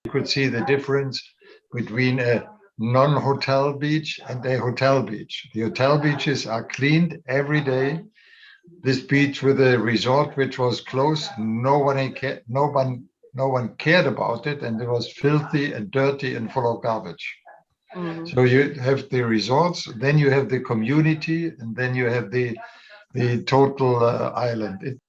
You could see the difference between a non-hotel beach and a hotel beach. The hotel beaches are cleaned every day. This beach with a resort which was closed, no one cared about it, and it was filthy and dirty and full of garbage. So you have the resorts, then you have the community, and then you have the total island.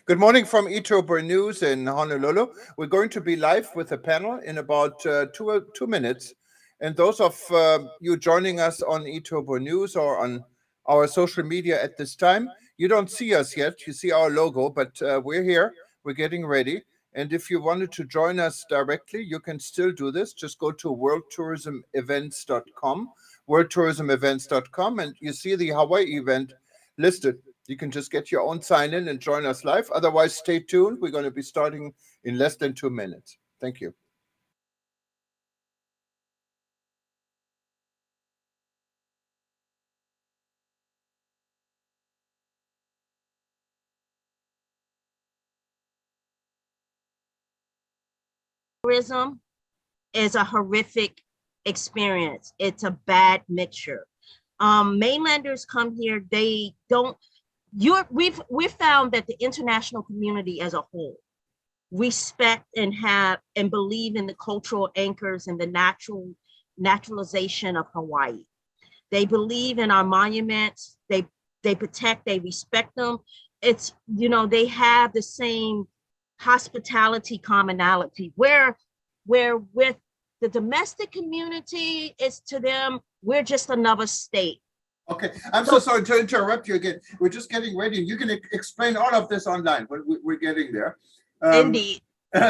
Good morning from Ethiopia News in Honolulu. We're going to be live with a panel in about 2 minutes. And those of you joining us on Ethiopia News or on our social media at this time, you don't see us yet. You see our logo, but we're here. We're getting ready. And if you wanted to join us directly, you can still do this. Just go to worldtourismevents.com, worldtourismevents.com, and you see the Hawaii event listed. You can just get your own sign in and join us live. Otherwise, stay tuned. We're going to be starting in less than 2 minutes. Thank you. Tourism is a horrific experience. It's a bad mixture. Mainlanders come here, they don't. We've found that the international community as a whole respect and have and believe in the cultural anchors and the naturalization of Hawaii. They believe in our monuments. They protect. They respect them. It's they have the same hospitality commonality where with the domestic community, it's to them we're just another state. Okay, I'm so sorry to interrupt you again. We're just getting ready. You can explain all of this online, but we're getting there. Indeed.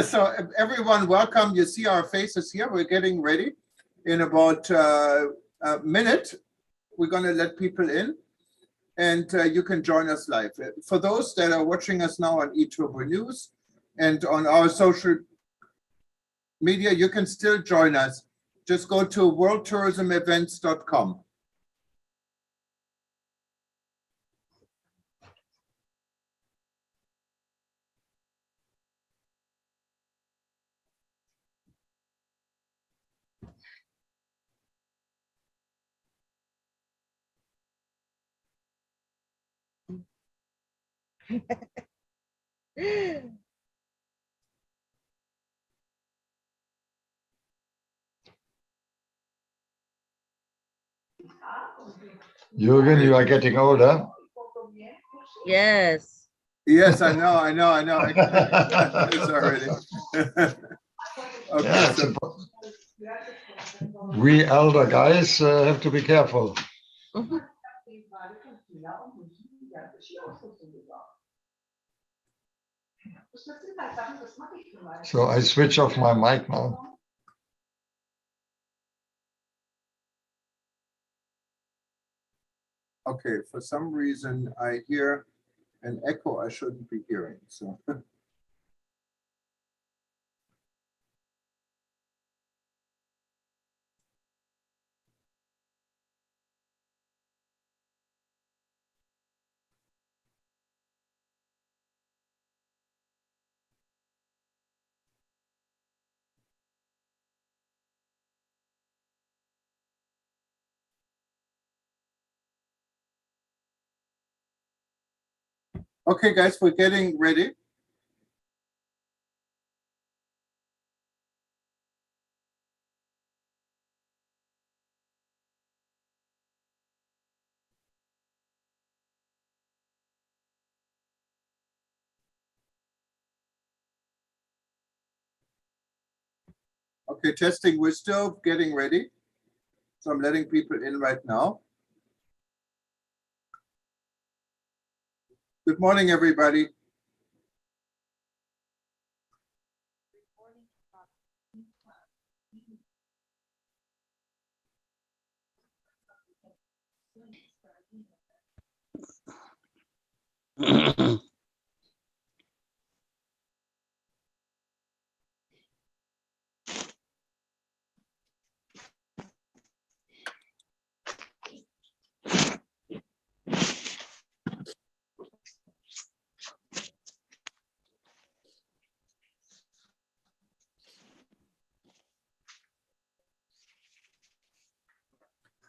So everyone, welcome. You see our faces here. We're getting ready. In about a minute, we're going to let people in, and you can join us live. For those that are watching us now on eTurbo News and on our social media, you can still join us. Just go to worldtourismevents.com. Jürgen, you are getting older. Yes. Yes, I know. I got this already. Okay, Yeah, so we elder guys have to be careful. So I switch off my mic now. okay, for some reason I hear an echo I shouldn't be hearing. So okay, guys, we're getting ready. Okay, testing. We're still getting ready. So I'm letting people in right now. Good morning, everybody.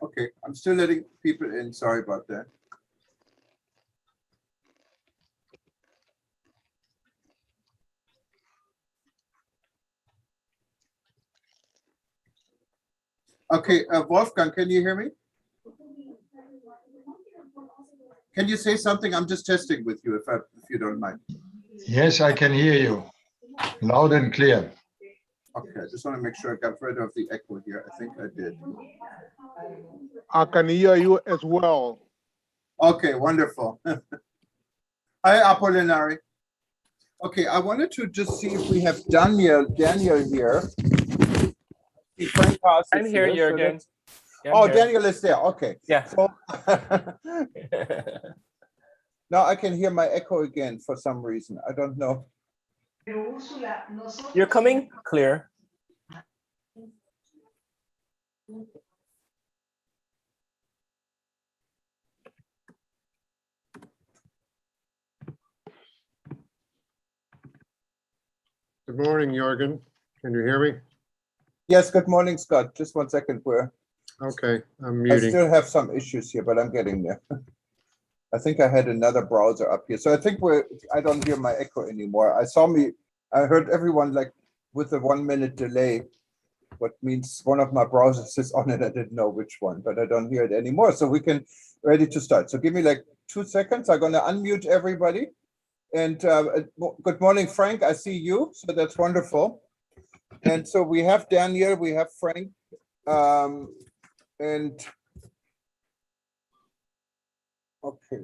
Okay, I'm still letting people in. Sorry about that. Okay, Wolfgang, can you hear me? Can you say something? I'm just testing with you, if you don't mind. Yes, I can hear you loud and clear. Okay, I just want to make sure I got rid of the echo here. I think I did. I can hear you as well. Okay, wonderful. Hi, Apollinari. Okay, I wanted to just see if we have Daniel here. Frank Haas is I'm here, Jürgen. Yeah, oh, here. Daniel is there. Okay. Yeah. So, now I can hear my echo again for some reason. I don't know. You're coming clear. Good morning, Jürgen. Can you hear me? Yes, good morning, Scott. Just 1 second. Okay, I'm I muting. still have some issues here, but I'm getting there. I think I had another browser up here. So I think I don't hear my echo anymore. I heard everyone like with a 1 minute delay, what means one of my browsers is on it. I didn't know which one, but I don't hear it anymore. So we can ready to start. So give me like 2 seconds. I'm going to unmute everybody. And good morning, Frank. I see you. So that's wonderful. And so we have Daniel, we have Frank, and okay, let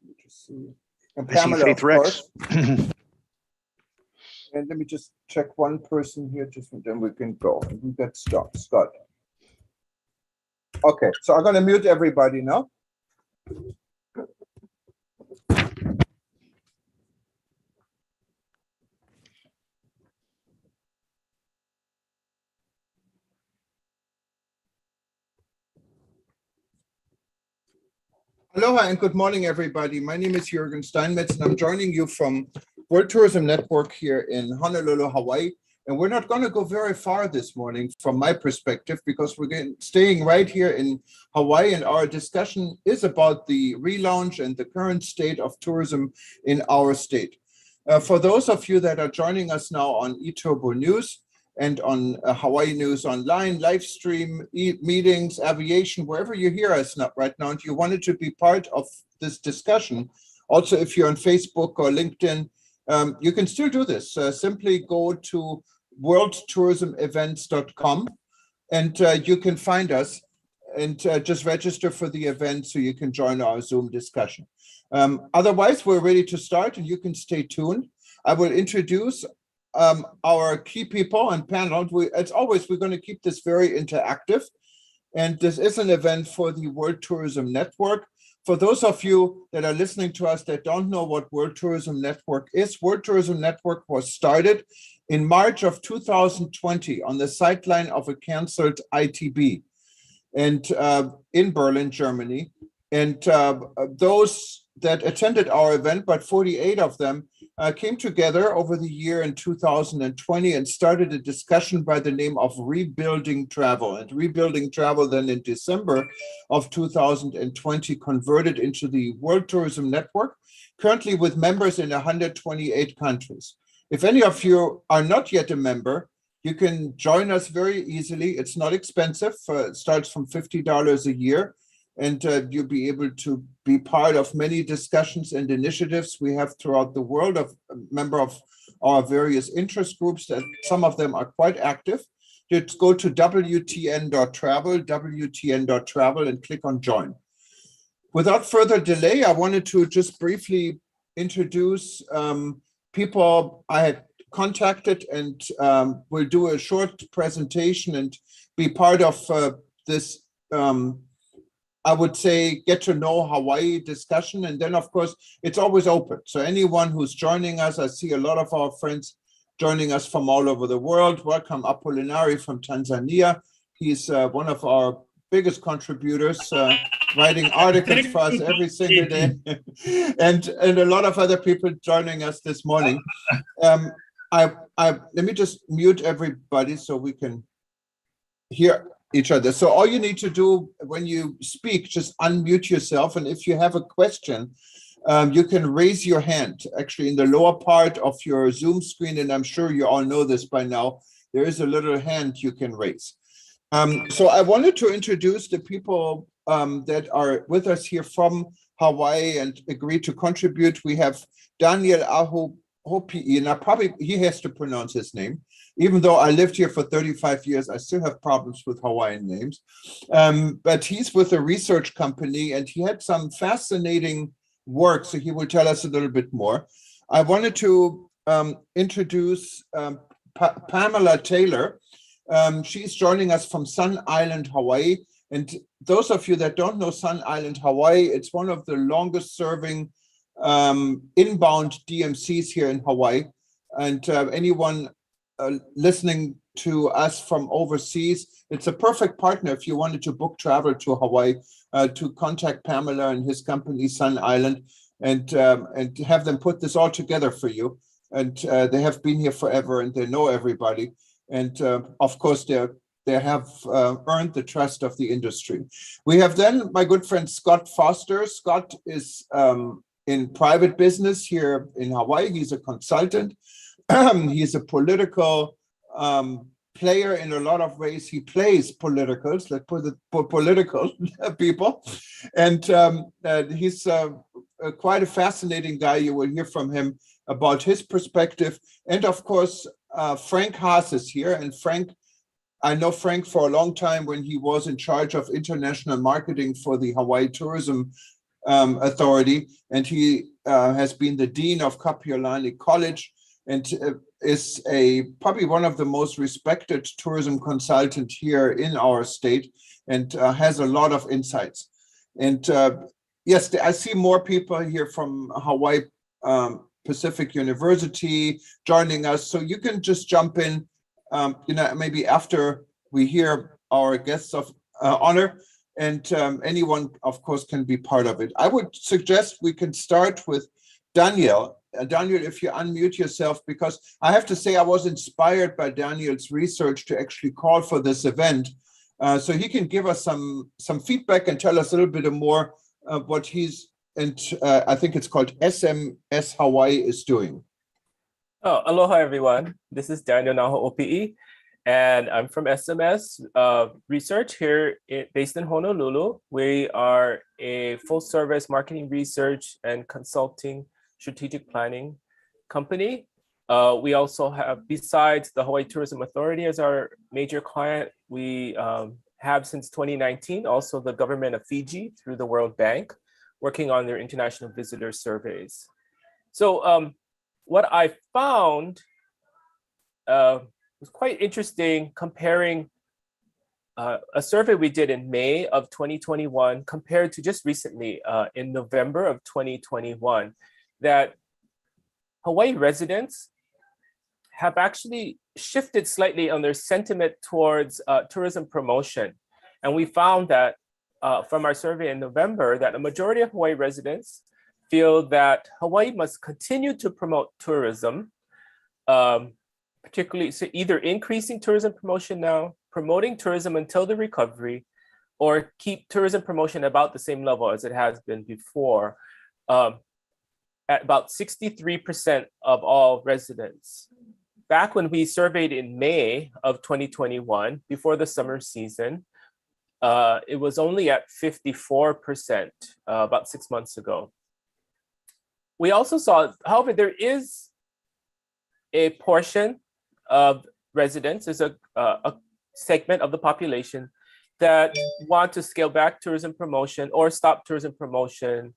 me just see. And Pamela, of course. And let me just check one person here, just then we can go. We got Scott. Okay, so I'm going to mute everybody now. Aloha and good morning, everybody. My name is Jürgen Steinmetz, and I'm joining you from World Tourism Network here in Honolulu, Hawaii. And we're not going to go very far this morning from my perspective, because we're staying right here in Hawaii, and our discussion is about the relaunch and the current state of tourism in our state. For those of you that are joining us now on eTurbo News, and on Hawaii News Online, live stream, meetings, aviation, wherever you hear us right now, and you wanted to be part of this discussion, also if you're on Facebook or LinkedIn, you can still do this. Simply go to worldtourismevents.com and you can find us and just register for the event so you can join our Zoom discussion. Otherwise, we're ready to start and you can stay tuned. I will introduce our key people and panel. As always, we're going to keep this very interactive. And this is an event for the World Tourism Network. For those of you that are listening to us that don't know what World Tourism Network is, World Tourism Network was started in March of 2020 on the sideline of a canceled ITB and in Berlin, Germany. And those that attended our event, but 48 of them, came together over the year in 2020 and started a discussion by the name of Rebuilding Travel. And Rebuilding Travel then in December of 2020 converted into the World Tourism Network, currently with members in 128 countries. If any of you are not yet a member, you can join us very easily. It's not expensive. It starts from $50 a year. And you'll be able to be part of many discussions and initiatives we have throughout the world, of a member of our various interest groups, that some of them are quite active. Just go to WTN.travel, and click on join. Without further delay, I wanted to just briefly introduce people I had contacted, and we'll do a short presentation and be part of this, I would say, get to know Hawaii discussion. And then, of course, it's always open. So anyone who's joining us, I see a lot of our friends joining us from all over the world. Welcome, Apolinari from Tanzania. He's one of our biggest contributors, writing articles for us every single day. and a lot of other people joining us this morning. Let me just mute everybody so we can hear each other. So all you need to do when you speak, just unmute yourself. And if you have a question, you can raise your hand actually in the lower part of your Zoom screen. And I'm sure you all know this by now. There is a little hand you can raise. So I wanted to introduce the people that are with us here from Hawaii and agreed to contribute. We have Daniel Hopi'i, and he has to pronounce his name. Even though I lived here for 35 years, I still have problems with Hawaiian names. But he's with a research company, and he had some fascinating work, so he will tell us a little bit more. I wanted to introduce Pamela Taylor. She's joining us from Sun Island, Hawaii. And those of you that don't know Sun Island, Hawaii, it's one of the longest serving inbound DMCs here in Hawaii. And anyone listening to us from overseas, it's a perfect partner if you wanted to book travel to Hawaii, to contact Pamela and his company, Sun Island, and have them put this all together for you. And they have been here forever, and they know everybody. And of course, they have earned the trust of the industry. We have then my good friend Scott Foster. Scott is in private business here in Hawaii. He's a consultant. He's a political player in a lot of ways. He plays politicals, let's put it for political people. And he's quite a fascinating guy. You will hear from him about his perspective. And of course, Frank Haas is here. And Frank, I know Frank for a long time when he was in charge of international marketing for the Hawaii Tourism Authority. And he has been the dean of Kapiolani College, and is probably one of the most respected tourism consultant here in our state, and has a lot of insights. And yes, I see more people here from Hawaii Pacific University joining us. So you can just jump in, maybe after we hear our guests of honor, and anyone, of course, can be part of it. I would suggest we can start with Daniel. Daniel, if you unmute yourself, because I have to say I was inspired by Daniel's research to actually call for this event. So he can give us some feedback and tell us a little bit more of what he's, and I think it's called SMS Hawaii, is doing. Oh, aloha, everyone. This is Daniel Naho Opi'i, and I'm from SMS Research here based in Honolulu. We are a full-service marketing research and consulting strategic planning company. We also have, besides the Hawaii Tourism Authority as our major client, we have since 2019 also the government of Fiji through the World Bank, working on their international visitor surveys. So what I found was quite interesting, comparing a survey we did in May of 2021 compared to just recently in November of 2021, that Hawaii residents have actually shifted slightly on their sentiment towards tourism promotion. And we found that from our survey in November, that a majority of Hawaii residents feel that Hawaii must continue to promote tourism, particularly so either increasing tourism promotion now, promoting tourism until the recovery, or keep tourism promotion about the same level as it has been before. At about 63% of all residents. Back when we surveyed in May of 2021, before the summer season, it was only at 54% about 6 months ago. We also saw, however, there is a portion of residents, there's a segment of the population that want to scale back tourism promotion or stop tourism promotion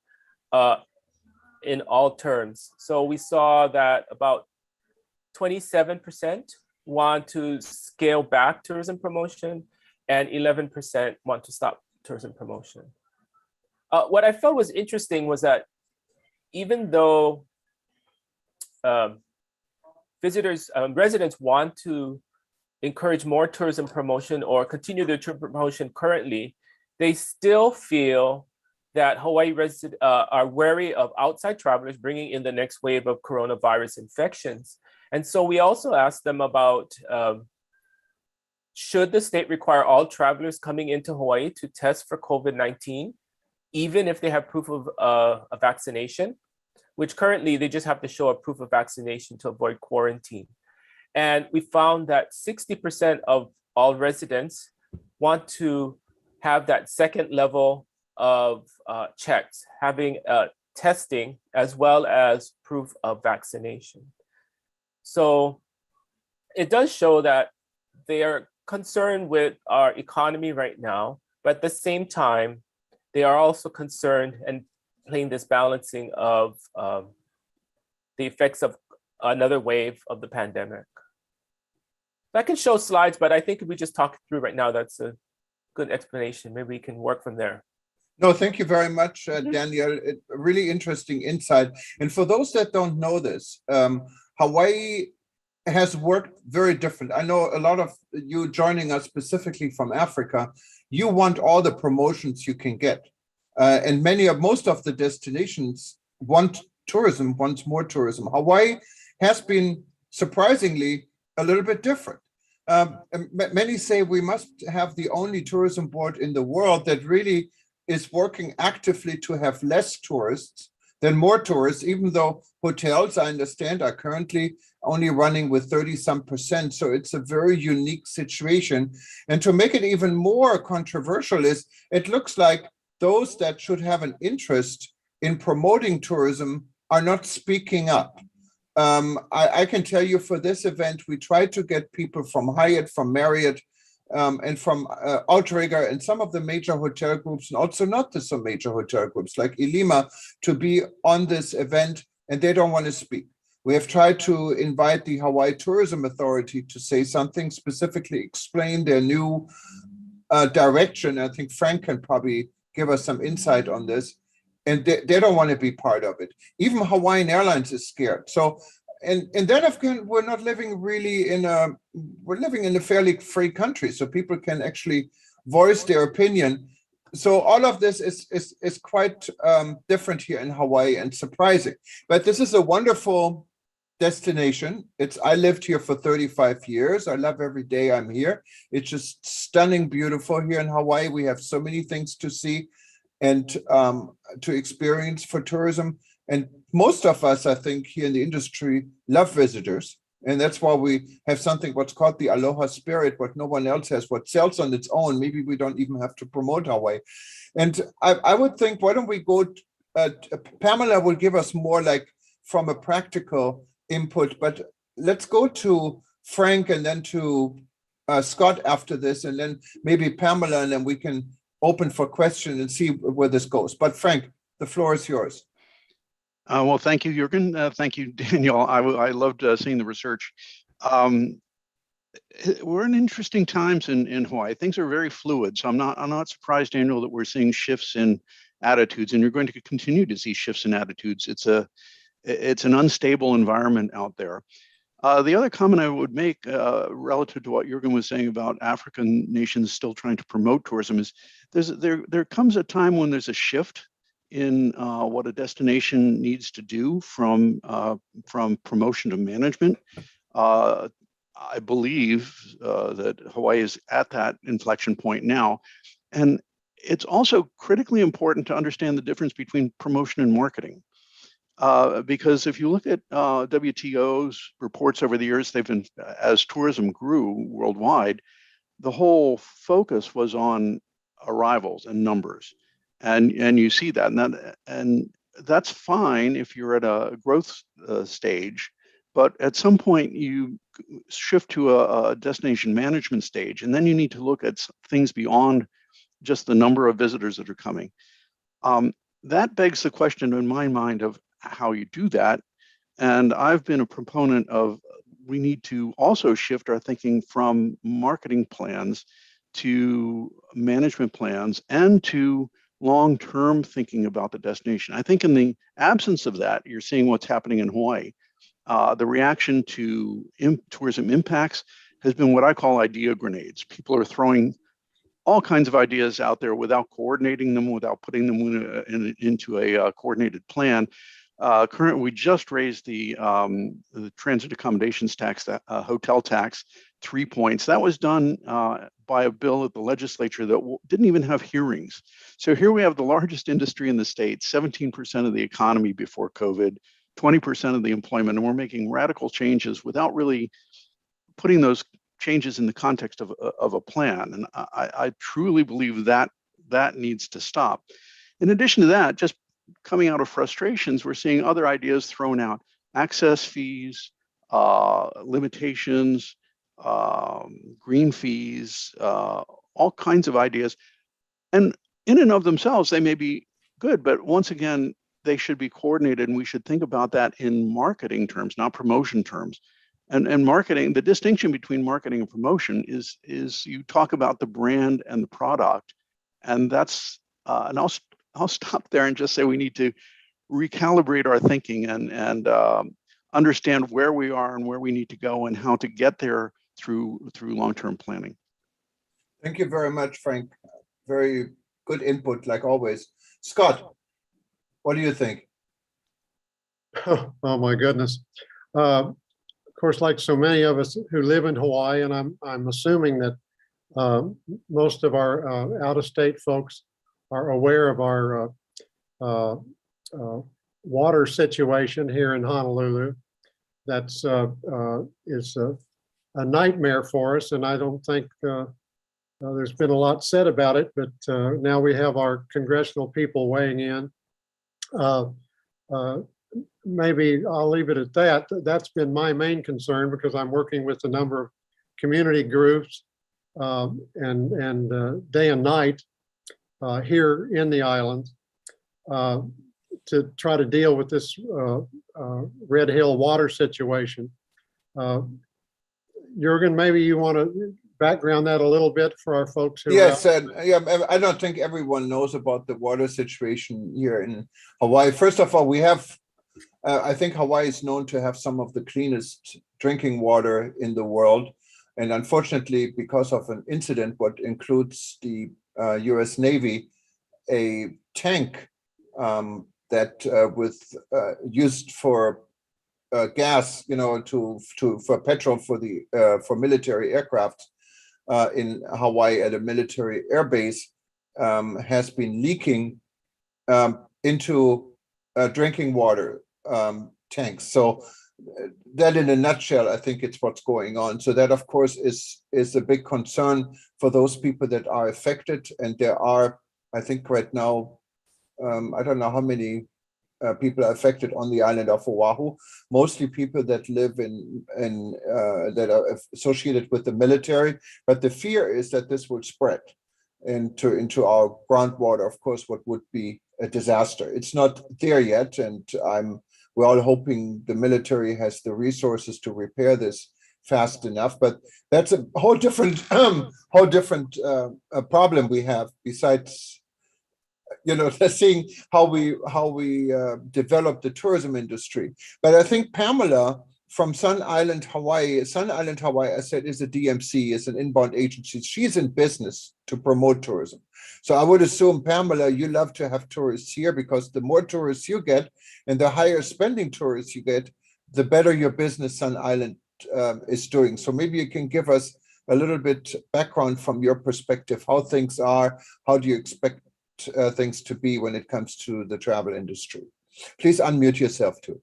in all terms. So we saw that about 27% want to scale back tourism promotion and 11% want to stop tourism promotion. What I felt was interesting was that even though residents want to encourage more tourism promotion or continue their tourism promotion currently, they still feel that Hawaii residents are wary of outside travelers bringing in the next wave of coronavirus infections. And so we also asked them about, should the state require all travelers coming into Hawaii to test for COVID-19, even if they have proof of a vaccination, which currently they just have to show a proof of vaccination to avoid quarantine. And we found that 60% of all residents want to have that second level of checks, having testing as well as proof of vaccination. So it does show that they are concerned with our economy right now, but at the same time, they are also concerned and playing this balancing of the effects of another wave of the pandemic. I can show slides, but I think if we just talk through right now, that's a good explanation. Maybe we can work from there. No, thank you very much, Daniel. A really interesting insight. And for those that don't know this, Hawaii has worked very different. I know a lot of you joining us specifically from Africa, you want all the promotions you can get. And most of the destinations want tourism, wants more tourism. Hawaii has been surprisingly a little bit different. Many say we must have the only tourism board in the world that really is working actively to have less tourists than more tourists, even though hotels, I understand, are currently only running with 30-some%. So it's a very unique situation. And to make it even more controversial is, it looks like those that should have an interest in promoting tourism are not speaking up. I can tell you for this event, we tried to get people from Hyatt, from Marriott, and from Outrigger and some of the major hotel groups, and also not the some major hotel groups like Ilima, to be on this event, and they don't want to speak. We have tried to invite the Hawaii Tourism Authority to say something, specifically explain their new direction. I think Frank can probably give us some insight on this. And they don't want to be part of it. Even Hawaiian Airlines is scared. So, and then again, we're not living really we're living in a fairly free country, so people can actually voice their opinion. So all of this is quite different here in Hawaii and surprising. But this is a wonderful destination. I lived here for 35 years. I love every day I'm here. It's just stunning, beautiful here in Hawaii. We have so many things to see and to experience for tourism. And most of us, I think, here in the industry love visitors. And that's why we have something what's called the Aloha Spirit, what no one else has, what sells on its own. Maybe we don't even have to promote Hawaii. And I would think, why don't we go, Pamela will give us more like from a practical input, but let's go to Frank and then to Scott after this, and then maybe Pamela, and then we can open for questions and see where this goes. But Frank, the floor is yours. Well, thank you, Jürgen. Thank you, Daniel. I loved seeing the research. We're in interesting times in Hawaii. Things are very fluid. So I'm not surprised, Daniel, that we're seeing shifts in attitudes, and you're going to continue to see shifts in attitudes. It's an unstable environment out there. The other comment I would make relative to what Jürgen was saying about African nations still trying to promote tourism is there comes a time when there's a shift in what a destination needs to do from promotion to management. I believe that Hawaii is at that inflection point now. And it's also critically important to understand the difference between promotion and marketing. Because if you look at WTO's reports over the years, as tourism grew worldwide, the whole focus was on arrivals and numbers, and you see that, and that's fine if you're at a growth stage, but at some point you shift to a destination management stage, and then you need to look at things beyond just the number of visitors that are coming. That begs the question in my mind of how you do that. And I've been a proponent of we need to also shift our thinking from marketing plans to management plans and to long-term thinking about the destination. I think in the absence of that, you're seeing what's happening in Hawaii. The reaction to tourism impacts has been what I call idea grenades. People are throwing all kinds of ideas out there without coordinating them, without putting them into a coordinated plan. Currently, we just raised the transit accommodations tax, that hotel tax, 3 points. That was done by a bill at the legislature that didn't even have hearings. So here we have the largest industry in the state, 17% of the economy before COVID, 20% of the employment, and we're making radical changes without really putting those changes in the context of a plan. And I truly believe that that needs to stop. In addition to that, just coming out of frustrations, we're seeing other ideas thrown out: access fees, limitations, green fees, all kinds of ideas. And in and of themselves, they may be good, but once again, they should be coordinated, and we should think about that in marketing terms, not promotion terms. And marketing, the distinction between marketing and promotion is you talk about the brand and the product, and that's and I'll stop there and just say we need to recalibrate our thinking and understand where we are and where we need to go and how to get there through long-term planning. Thank you very much, Frank. Very good input, like always. Scott, what do you think? Oh my goodness. Of course, like so many of us who live in Hawaii, and I'm assuming that most of our out-of-state folks are aware of our water situation here in Honolulu. That's is a nightmare for us, and I don't think there's been a lot said about it. But now we have our congressional people weighing in. Maybe I'll leave it at that. That's been my main concern because I'm working with a number of community groups and day and night here in the island to try to deal with this Red Hill water situation. Jürgen, maybe you want to background that a little bit for our folks who Yes, yeah, I don't think everyone knows about the water situation here in Hawaii. First of all, we have I think Hawaii is known to have some of the cleanest drinking water in the world. And unfortunately, because of an incident, what includes the US Navy, a tank that was used for gas, for petrol for military aircraft in Hawaii at a military air base has been leaking into drinking water tanks. So that in a nutshell, I think it's what's going on. So that, of course, is a big concern for those people that are affected. And there are, I think right now, I don't know how many people are affected on the island of Oahu, mostly people that live in that are associated with the military. But the fear is that this will spread into our groundwater, of course, what would be a disaster. It's not there yet, and we're all hoping the military has the resources to repair this fast enough. But that's a whole different problem we have. Besides, seeing how we develop the tourism industry. But I think Pamela from Sun Island, Hawaii, I said, is a DMC, is an inbound agency. She's in business to promote tourism. So I would assume, Pamela, you love to have tourists here, because the more tourists you get and the higher spending tourists you get, the better your business Sun Island is doing. So maybe you can give us a little bit background from your perspective, how things are, how do you expect things to be when it comes to the travel industry. Please unmute yourself too.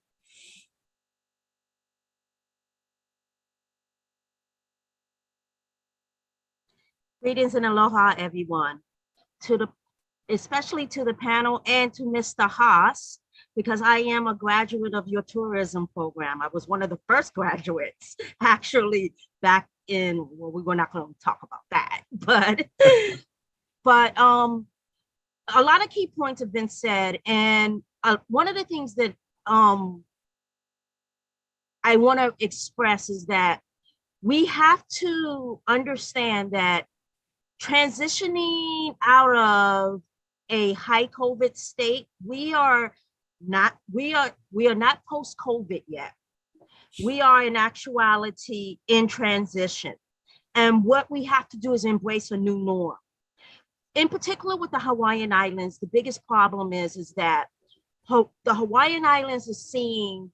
Greetings and aloha, everyone. Especially to the panel and to Mr. Haas, because I am a graduate of your tourism program. I was one of the first graduates, actually, back in, well, we were not going to talk about that, but a lot of key points have been said. And one of the things that I want to express is that we have to understand that transitioning out of a high COVID state, we are not post-COVID yet. We are in actuality in transition. And what we have to do is embrace a new norm. In particular with the Hawaiian Islands, the biggest problem is that the Hawaiian Islands is seeing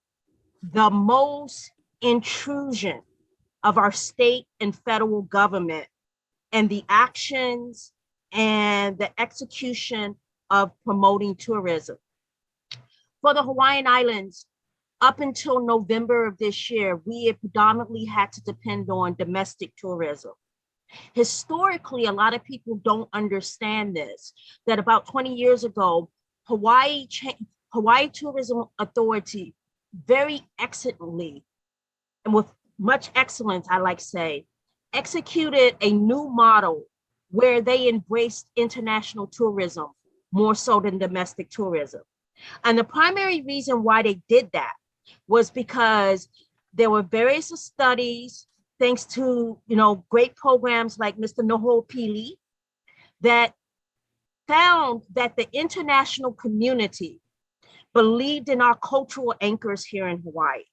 the most intrusion of our state and federal government and the actions and the execution of promoting tourism. For the Hawaiian Islands, up until November of this year, we have predominantly had to depend on domestic tourism. Historically, a lot of people don't understand this, that about 20 years ago, Hawaii Tourism Authority very excellently, and with much excellence, I like to say, executed a new model where they embraced international tourism more so than domestic tourism. And the primary reason why they did that was because there were various studies, thanks to great programs like Mr. Noho Pili, that found that the international community believed in our cultural anchors here in Hawaii.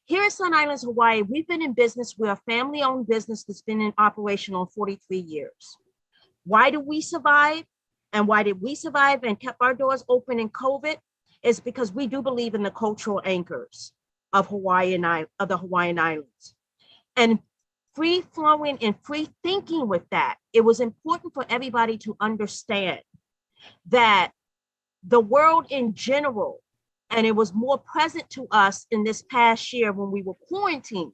Here at Sun Islands, Hawaii, we've been in business. We're a family-owned business that's been in operation on 43 years. Why do we survive? And why did we survive and kept our doors open in COVID? Is because we do believe in the cultural anchors of the Hawaiian Islands. And free flowing and free thinking with that, it was important for everybody to understand that the world in general, and it was more present to us in this past year when we were quarantined,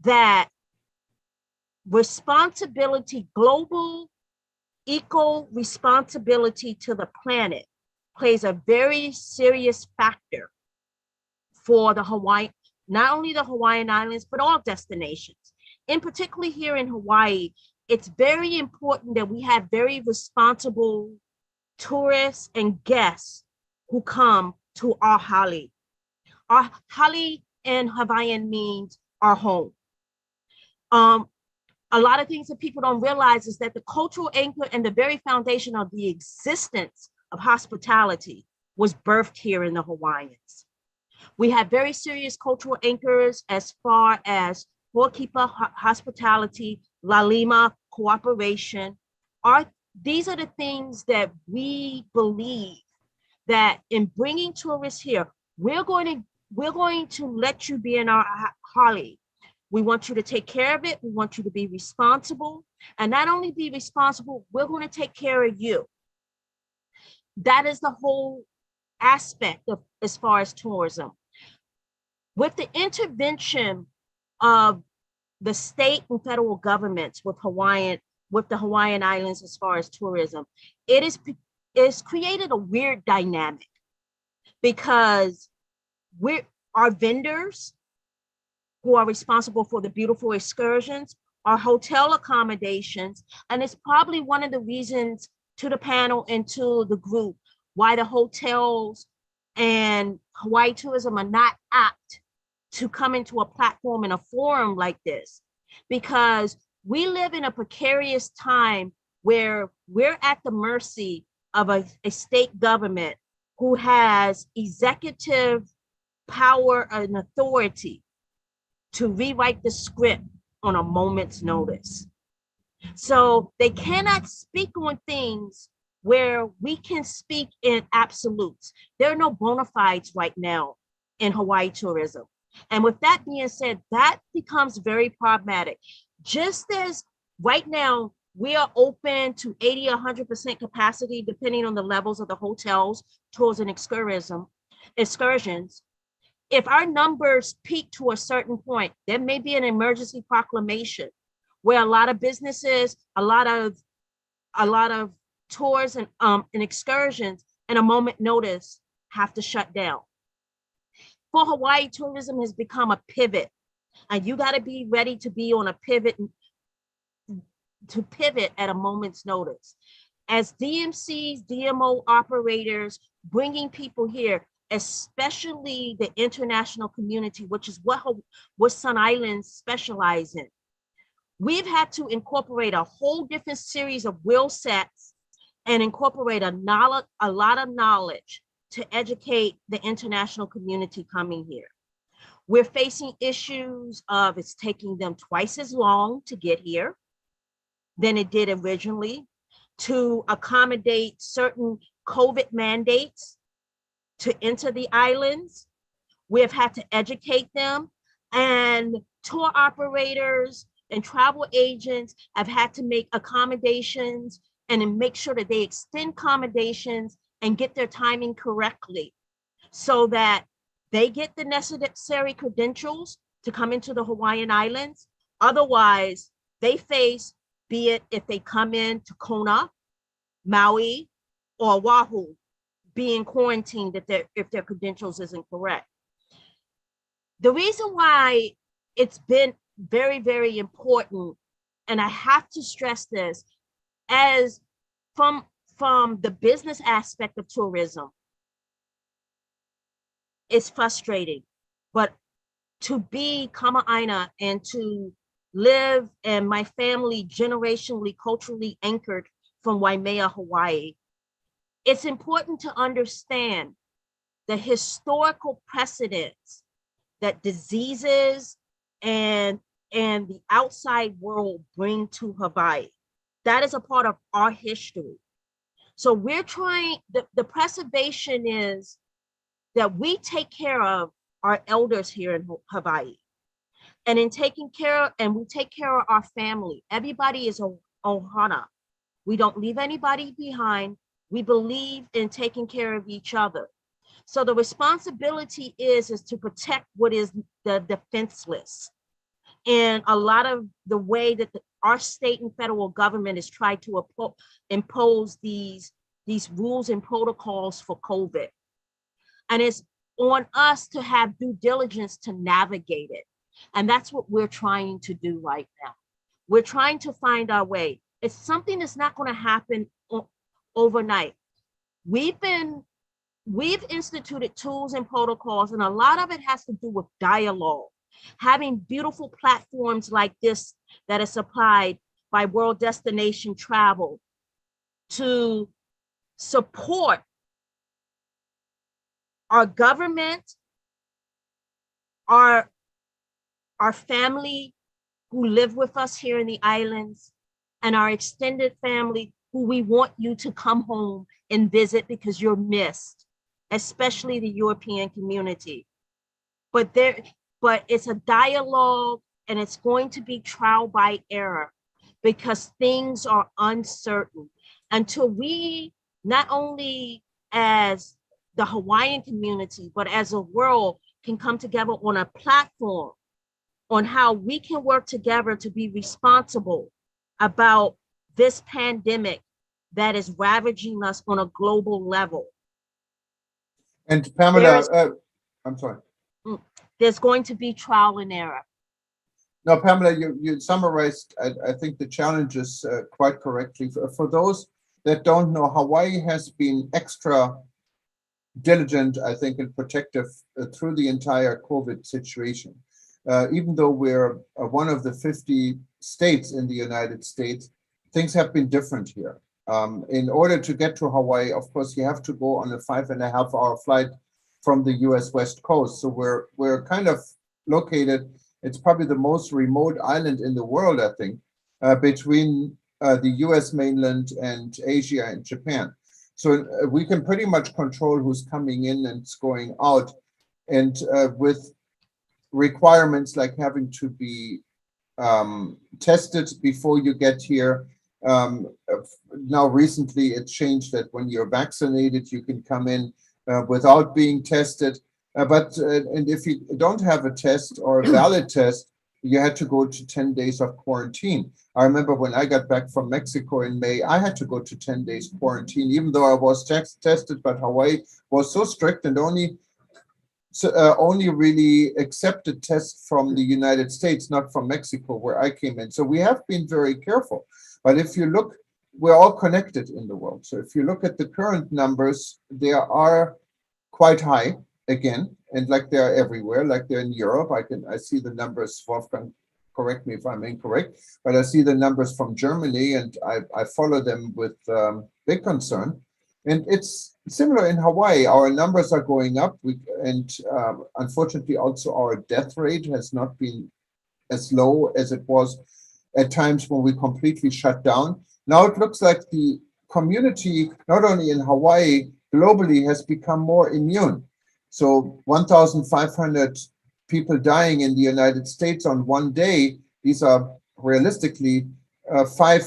that responsibility, global eco-responsibility to the planet plays a very serious factor for the not only the Hawaiian Islands, but all destinations. In particular here in Hawaii, it's very important that we have very responsible tourists and guests who come to our hali. Our hali in Hawaiian means our home. A lot of things that people don't realize is that the cultural anchor and the very foundation of the existence of hospitality was birthed here in the Hawaiians. We have very serious cultural anchors as far as Ho'okipa hospitality, Lalima cooperation. These are the things that we believe that in bringing tourists here, we're going to let you be in our hali. We want you to take care of it. We want you to be responsible, and not only be responsible, we're going to take care of you. That is the whole aspect of as far as tourism. With the intervention of the state and federal governments with the Hawaiian Islands as far as tourism, it's created a weird dynamic because our vendors who are responsible for the beautiful excursions, our hotel accommodations, and it's probably one of the reasons to the panel and to the group why the hotels and Hawaii tourism are not apt to come into a platform and a forum like this, because we live in a precarious time where we're at the mercy of a state government who has executive power and authority to rewrite the script on a moment's notice. So they cannot speak on things where we can speak in absolutes. There are no bona fides right now in Hawaii tourism. And with that being said, that becomes very problematic. Just as right now, we are open to 80 or 100% capacity, depending on the levels of the hotels, tours, and excursions. If our numbers peak to a certain point, there may be an emergency proclamation where a lot of businesses, a lot of tours and excursions, and a moment notice have to shut down. For Hawaii, tourism has become a pivot, and you got to be ready to be on a pivot, to pivot at a moment's notice. As DMCs, DMO operators, bringing people here, especially the international community, which is what Sun Islands specialize in. We've had to incorporate a whole different series of wheel sets and incorporate a lot of knowledge to educate the international community coming here. We're facing issues of it's taking them twice as long to get here than it did originally, to accommodate certain COVID mandates to enter the islands. We've had to educate them, and tour operators and travel agents have had to make accommodations and then make sure that they extend accommodations and get their timing correctly so that they get the necessary credentials to come into the Hawaiian Islands. Otherwise, they face, be it if they come in to Kona, Maui, or Oahu, being quarantined if their credentials isn't correct. The reason why it's been very, very important, and I have to stress this, as from the business aspect of tourism, it's frustrating, but to be Aina and to live and my family generationally, culturally anchored from Waimea, Hawaii, it's important to understand the historical precedents that diseases and the outside world bring to Hawaii. That is a part of our history. So we're trying, the preservation is that we take care of our elders here in Hawaii. And in taking care of, and we take care of our family. Everybody is a ohana. We don't leave anybody behind. We believe in taking care of each other. So the responsibility is to protect what is the defenseless. And a lot of the way that our state and federal government has tried to impose these rules and protocols for COVID. And it's on us to have due diligence to navigate it. And that's what we're trying to do right now. We're trying to find our way. It's something that's not going to happen overnight. We've instituted tools and protocols, and a lot of it has to do with dialogue, having beautiful platforms like this that is supplied by World Destination Travel to support our government, our family who live with us here in the islands, and our extended family who we want you to come home and visit because you're missed, especially the European community. But it's a dialogue, and it's going to be trial by error because things are uncertain until we, not only as the Hawaiian community, but as a world, can come together on a platform on how we can work together to be responsible about this pandemic that is ravaging us on a global level. And Pamela, I'm sorry. There's going to be trial and error. No, Pamela, you summarized, I think, the challenges quite correctly. For those that don't know, Hawaii has been extra diligent, I think, and protective through the entire COVID situation. Even though we're one of the 50 states in the United States, things have been different here. In order to get to Hawaii, of course, you have to go on a 5.5-hour flight from the US West Coast. So we're kind of located, it's probably the most remote island in the world, I think, between the US mainland and Asia and Japan. So we can pretty much control who's coming in and going out. And with requirements like having to be tested before you get here. Now recently it changed that when you're vaccinated, you can come in without being tested. And if you don't have a test or a valid test, you had to go to 10 days of quarantine. I remember when I got back from Mexico in May, I had to go to 10 days quarantine, even though I was tested, but Hawaii was so strict and only really accepted tests from the United States, not from Mexico, where I came in. So we have been very careful. But if you look, we're all connected in the world. So if you look at the current numbers, there are quite high again, and like they're everywhere, like they're in Europe. I see the numbers. Wolfgang, correct me if I'm incorrect, but I see the numbers from Germany, and I follow them with big concern. And it's similar in Hawaii. Our numbers are going up, and unfortunately, also our death rate has not been as low as it was at times when we completely shut down. Now it looks like the community, not only in Hawaii, globally has become more immune. So 1,500 people dying in the United States on one day, these are realistically 5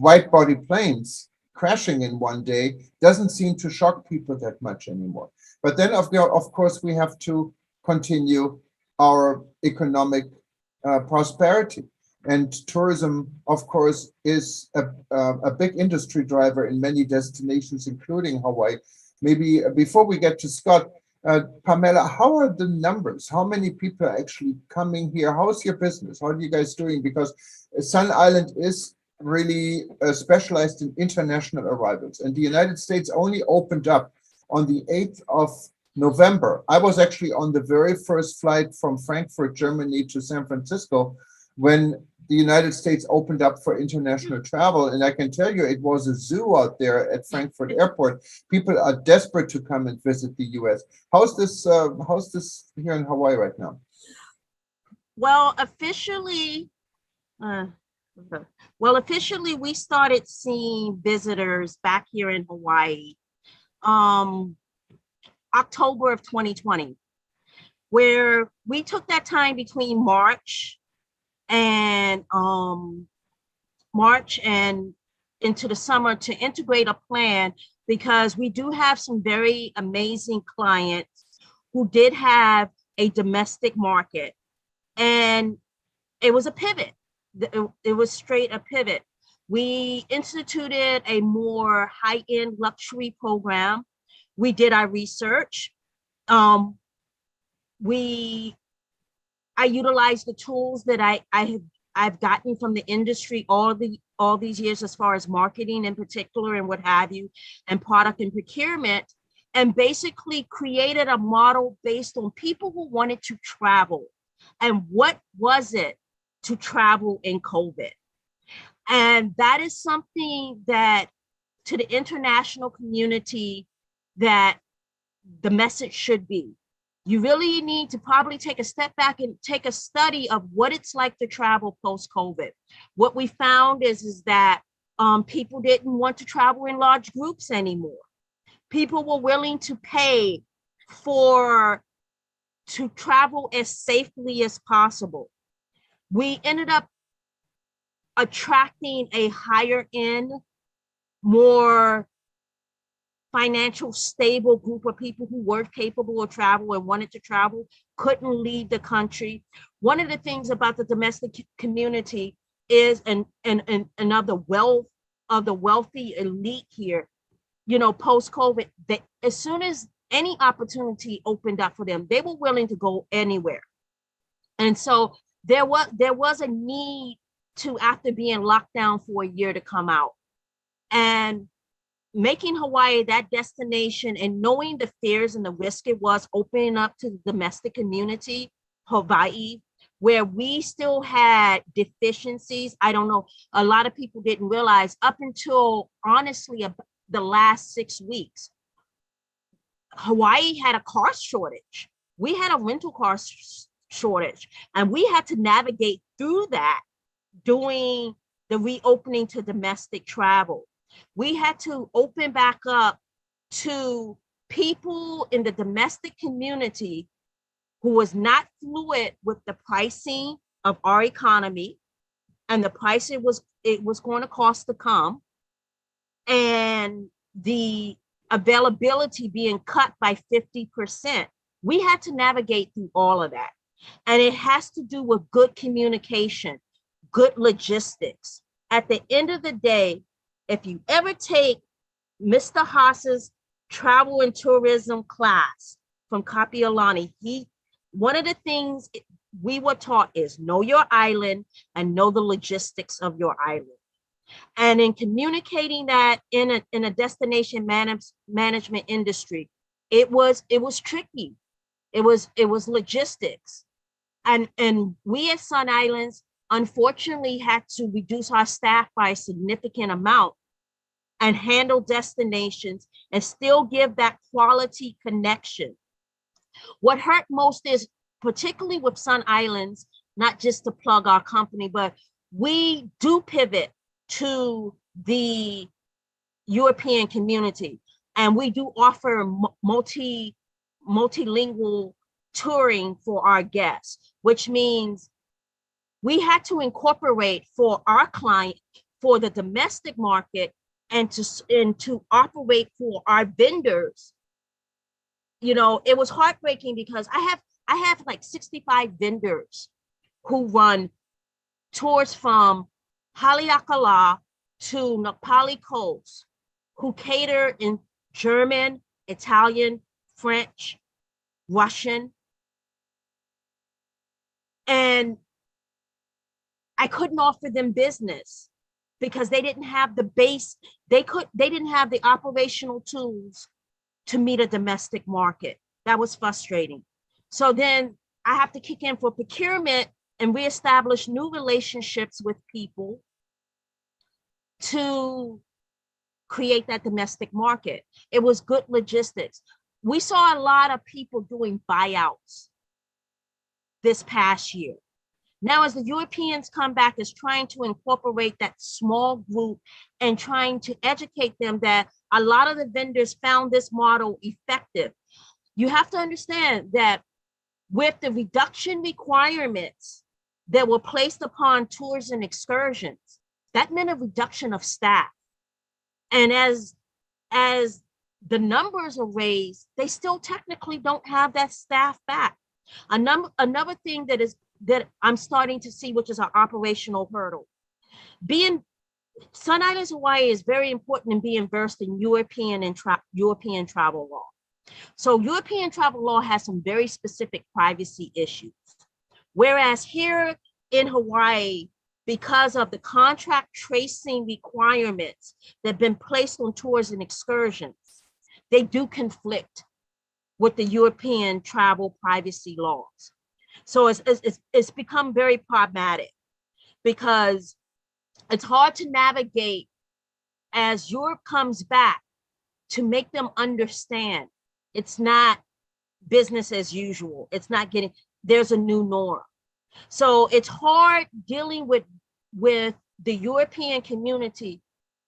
wide-body planes crashing in one day, doesn't seem to shock people that much anymore. But then, of course, we have to continue our economic prosperity. And tourism, of course, is a big industry driver in many destinations, including Hawaii. Maybe before we get to Scott, Pamela, how are the numbers? How many people are actually coming here? How's your business? How are you guys doing? Because Sun Island is really specialized in international arrivals. And the United States only opened up on the 8th of November. I was actually on the very first flight from Frankfurt, Germany to San Francisco when the United States opened up for international travel. And I can tell you, it was a zoo out there at Frankfurt Airport. People are desperate to come and visit the US. How's this here in Hawaii right now? Well, officially, we started seeing visitors back here in Hawaii October of 2020, where we took that time between March and into the summer to integrate a plan, because we do have some very amazing clients who did have a domestic market, and it was a pivot. It was straight a pivot. We instituted a more high-end luxury program. We did our research. I utilized the tools that I've gotten from the industry all these years, as far as marketing in particular and what have you, and product and procurement, and basically created a model based on people who wanted to travel and what was it to travel in COVID. And that is something that to the international community that the message should be. You really need to probably take a step back and take a study of what it's like to travel post-COVID. What we found is that people didn't want to travel in large groups anymore. People were willing to pay to travel as safely as possible. We ended up attracting a higher end, more financial stable group of people who were capable of travel and wanted to travel, couldn't leave the country. One of the things about the domestic community is, and of the wealth of the wealthy elite here, post-COVID, as soon as any opportunity opened up for them, they were willing to go anywhere. And so there was a need to, after being locked down for a year, to come out. And making Hawaii that destination and knowing the fears and the risk it was opening up to the domestic community, Hawaii, where we still had deficiencies. I don't know, a lot of people didn't realize up until honestly the last 6 weeks, Hawaii had a car shortage. We had a rental car shortage, and we had to navigate through that doing the reopening to domestic travel. We had to open back up to people in the domestic community who was not fluid with the pricing of our economy and the price it was going to cost to come, and the availability being cut by 50%. We had to navigate through all of that. And it has to do with good communication, good logistics. At the end of the day, if you ever take Mr. Haas's travel and tourism class from Kapiolani, one of the things we were taught is know your island and know the logistics of your island. And in communicating that in a destination management industry, it was tricky. It was logistics. And we at Sun Islands, unfortunately, had to reduce our staff by a significant amount and handle destinations and still give that quality connection. What hurt most is, particularly with Sun Islands, not just to plug our company, but we do pivot to the European community, and we do offer multilingual touring for our guests, which means we had to incorporate for our client, for the domestic market, and to operate for our vendors. You know, it was heartbreaking because I have like 65 vendors who run tours from Haleakala to Napali Coast, who cater in German, Italian, French, Russian. And I couldn't offer them business because they didn't have the base, they didn't have the operational tools to meet a domestic market. That was frustrating. So then I have to kick in for procurement and reestablish new relationships with people to create that domestic market. It was good logistics. We saw a lot of people doing buyouts this past year. Now, as the Europeans come back, is trying to incorporate that small group and trying to educate them that a lot of the vendors found this model effective. You have to understand that with the reduction requirements that were placed upon tours and excursions, that meant a reduction of staff. And as the numbers are raised, they still technically don't have that staff back. Another thing that I'm starting to see, which is our operational hurdle. Sun Islands, Hawaii is very important in being versed in European travel law. So European travel law has some very specific privacy issues. Whereas here in Hawaii, because of the contract tracing requirements that have been placed on tours and excursions, they do conflict with the European travel privacy laws. So it's become very problematic because it's hard to navigate as Europe comes back to make them understand it's not business as usual. It's not there's a new norm. So it's hard dealing with the European community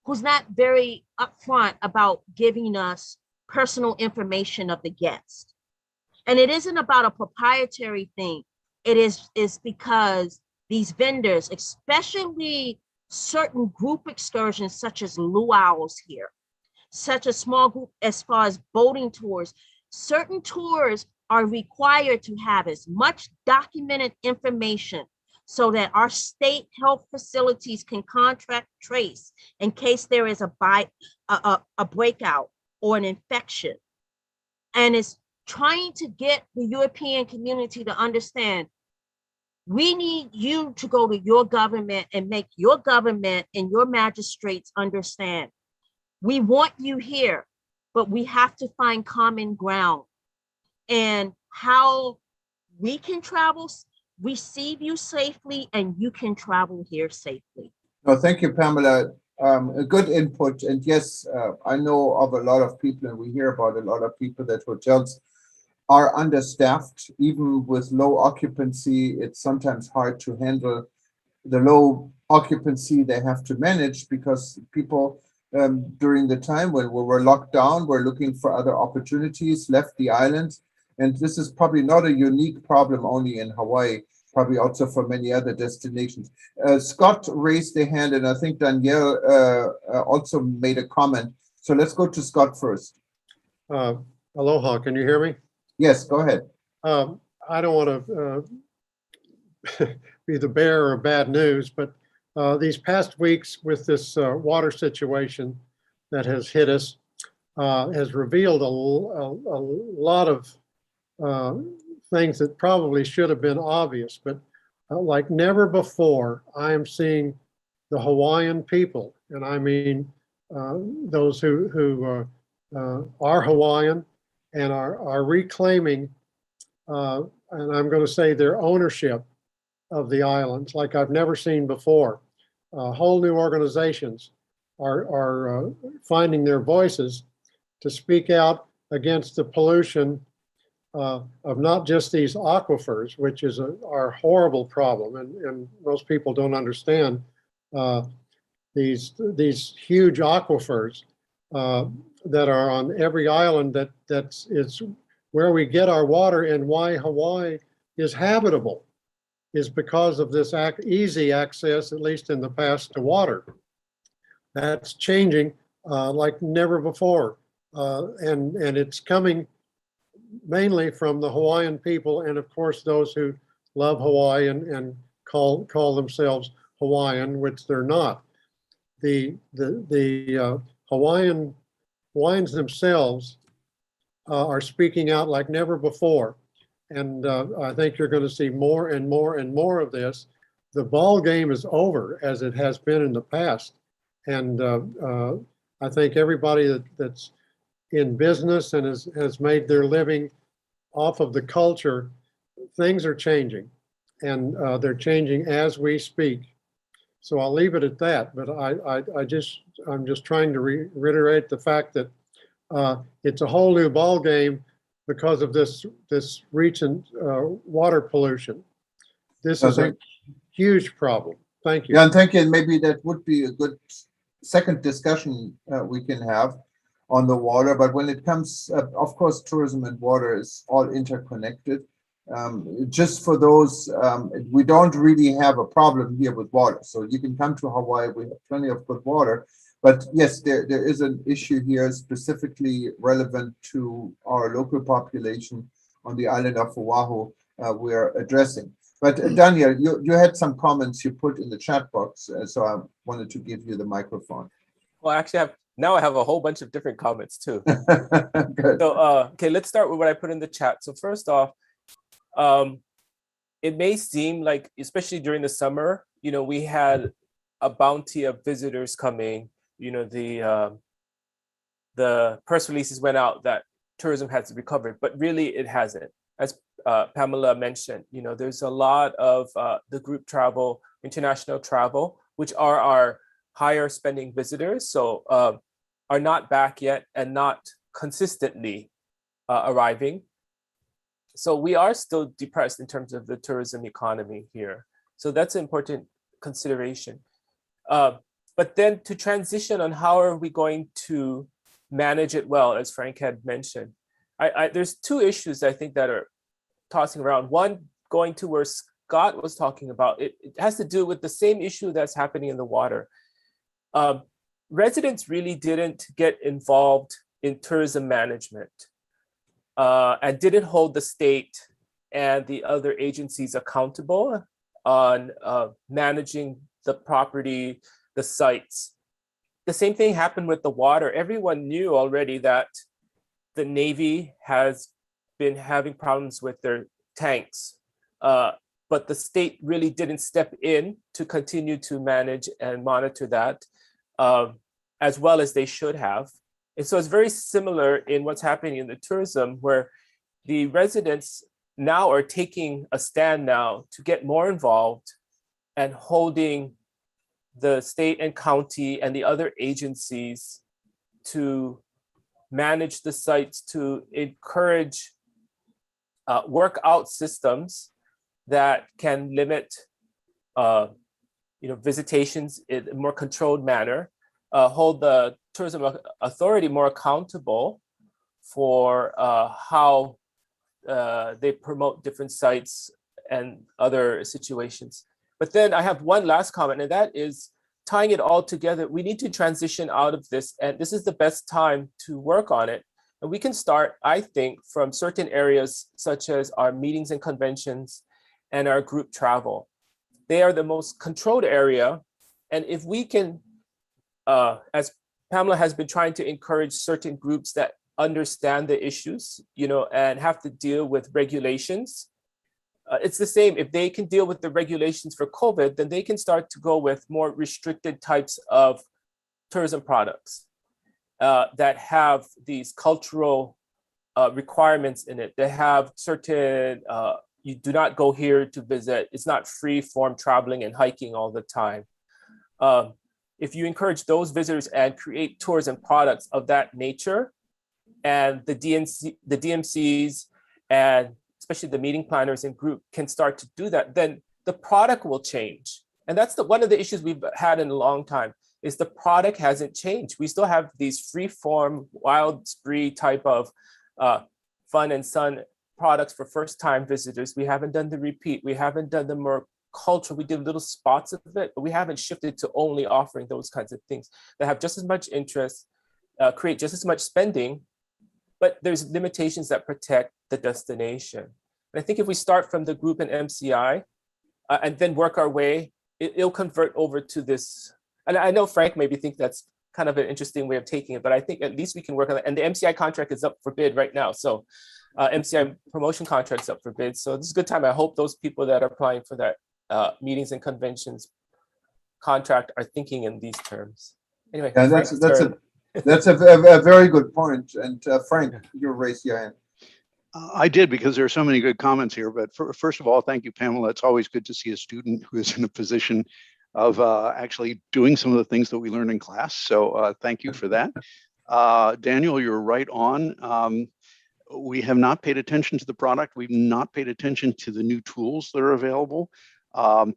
who's not very upfront about giving us personal information of the guest. And it isn't about a proprietary thing. It is because these vendors, especially certain group excursions, such as luau's here, such a small group as far as boating tours, certain tours are required to have as much documented information so that our state health facilities can contract trace in case there is a breakout or an infection. And it's trying to get the European community to understand, we need you to go to your government and make your government and your magistrates understand. We want you here, but we have to find common ground and how we can travel, receive you safely, and you can travel here safely. No, thank you, Pamela. A good input. And yes, I know of a lot of people, and we hear about a lot of people that hotels are understaffed. Even with low occupancy, it's sometimes hard to handle the low occupancy they have to manage because people during the time when we were locked down were looking for other opportunities, left the island. And this is probably not a unique problem only in Hawaii, probably also for many other destinations. Scott raised a hand, and I think Danielle also made a comment. So let's go to Scott first. Aloha, can you hear me? Yes, go ahead. I don't want to be the bearer of bad news, but these past weeks with this water situation that has hit us has revealed a lot of things that probably should have been obvious, but like never before, I am seeing the Hawaiian people, and I mean those who are Hawaiian and are reclaiming, and I'm going to say their ownership of the islands like I've never seen before. Whole new organizations are finding their voices to speak out against the pollution of not just these aquifers, which is our horrible problem, and most people don't understand these huge aquifers that are on every island. That's where we get our water, and why Hawaii is habitable is because of this easy access, at least in the past, to water. That's changing like never before, and it's coming mainly from the Hawaiian people, and of course those who love Hawaii and call themselves Hawaiian, which they're not. The Hawaiians themselves are speaking out like never before, and I think you're going to see more and more and more of this. The ball game is over, as it has been in the past, and I think everybody that's in business and has made their living off of the culture, things are changing, and they're changing as we speak. So I'll leave it at that. But I'm just trying to reiterate the fact that it's a whole new ball game because of this recent water pollution. This is a huge problem. Thank you. Yeah, and thank you. And maybe that would be a good second discussion we can have on the water. But when it comes, of course, tourism and water is all interconnected. Just for those, we don't really have a problem here with water. So you can come to Hawaii, we have plenty of good water. But yes, there is an issue here specifically relevant to our local population on the island of Oahu we're addressing. But Daniel, you had some comments you put in the chat box, so I wanted to give you the microphone. Well, actually, now I have a whole bunch of different comments too. Good. So, okay, let's start with what I put in the chat. So first off, it may seem like, especially during the summer, we had a bounty of visitors coming. The press releases went out that tourism has recovered, but really it hasn't. As Pamela mentioned, there's a lot of the group travel, international travel, which are our higher spending visitors, so are not back yet and not consistently arriving. So we are still depressed in terms of the tourism economy here. So that's an important consideration. But then to transition on how are we going to manage it well, as Frank had mentioned, there's two issues I think that are tossing around. One, going to where Scott was talking about, it has to do with the same issue that's happening in the water. Residents really didn't get involved in tourism management and didn't hold the state and the other agencies accountable on managing the property, the sites. The same thing happened with the water. Everyone knew already that the Navy has been having problems with their tanks, but the state really didn't step in to continue to manage and monitor that as well as they should have. And so it's very similar in what's happening in the tourism, where the residents now are taking a stand now to get more involved and holding the state and county and the other agencies to manage the sites, to encourage work out systems that can limit visitations in a more controlled manner, hold the tourism authority more accountable for how they promote different sites and other situations. But then I have one last comment, and that is tying it all together. We need to transition out of this, and this is the best time to work on it. And we can start, I think, from certain areas such as our meetings and conventions and our group travel. They are the most controlled area. And if we can, as Pamela has been trying to encourage certain groups that understand the issues, and have to deal with regulations, it's the same. If they can deal with the regulations for COVID, then they can start to go with more restricted types of tourism products that have these cultural requirements in it. They have certain, you do not go here to visit. It's not free form traveling and hiking all the time. If you encourage those visitors and create tours and products of that nature, and the DMCs and especially the meeting planners and group can start to do that, then the product will change. And that's one of the issues we've had in a long time, is the product hasn't changed. We still have these free form, wild spree type of fun and sun products for first time visitors. We haven't done the repeat. We haven't done the more culture. We did little spots of it, but we haven't shifted to only offering those kinds of things that have just as much interest, create just as much spending, but there's limitations that protect the destination. And I think if we start from the group and MCI and then work our way, it'll convert over to this. And I know Frank maybe think that's kind of an interesting way of taking it, but I think at least we can work on it. And the MCI contract is up for bid right now. So MCI promotion contract's up for bid. So this is a good time. I hope those people that are applying for that meetings and conventions contract are thinking in these terms. Anyway, yeah, that's a very good point. And Frank, you raised your hand. I did, because there are so many good comments here. But first of all, thank you, Pamela. It's always good to see a student who is in a position of actually doing some of the things that we learned in class. So thank you for that. Daniel, you're right on. We have not paid attention to the product. We've not paid attention to the new tools that are available.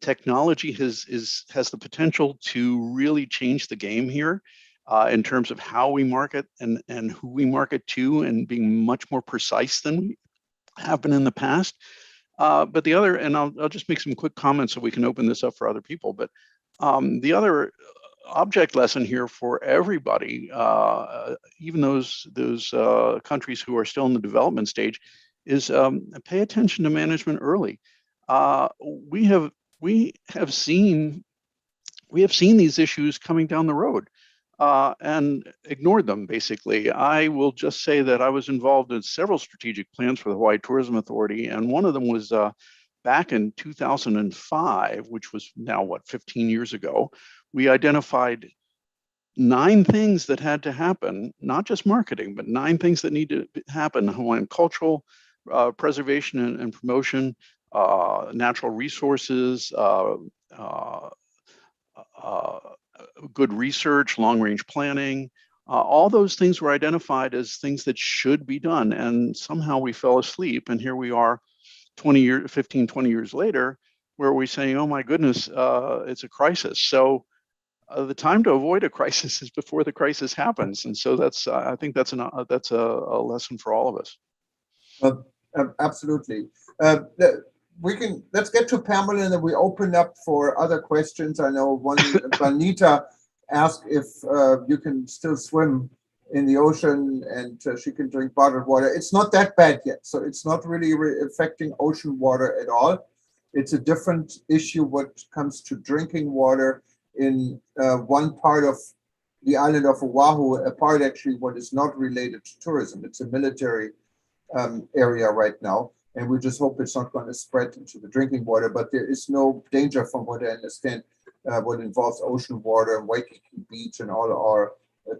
Technology has the potential to really change the game here in terms of how we market and who we market to, and being much more precise than we have been in the past. But the other, and I'll just make some quick comments so we can open this up for other people. But the other object lesson here for everybody, even those countries who are still in the development stage, is pay attention to management early. We have seen these issues coming down the road and ignored them, basically. I will just say that I was involved in several strategic plans for the Hawaii Tourism Authority, and one of them was back in 2005, which was now, 15 years ago. We identified 9 things that had to happen, not just marketing, but 9 things that need to happen: Hawaiian cultural preservation and promotion, natural resources, good research, long-range planning. All those things were identified as things that should be done, and somehow we fell asleep. And here we are 15, 20 years later, where we're saying, oh my goodness, it's a crisis. So the time to avoid a crisis is before the crisis happens. And so that's, I think that's a lesson for all of us. Absolutely. Let's get to Pamela, and then we open up for other questions. I know one, Vanita asked if you can still swim in the ocean, and she can drink bottled water. It's not that bad yet, so it's not really affecting ocean water at all. It's a different issue what comes to drinking water in one part of the island of Oahu, a part actually what is not related to tourism. It's a military area right now. And we just hope it's not going to spread into the drinking water, but there is no danger, from what I understand, what involves ocean water and Waikiki Beach and all our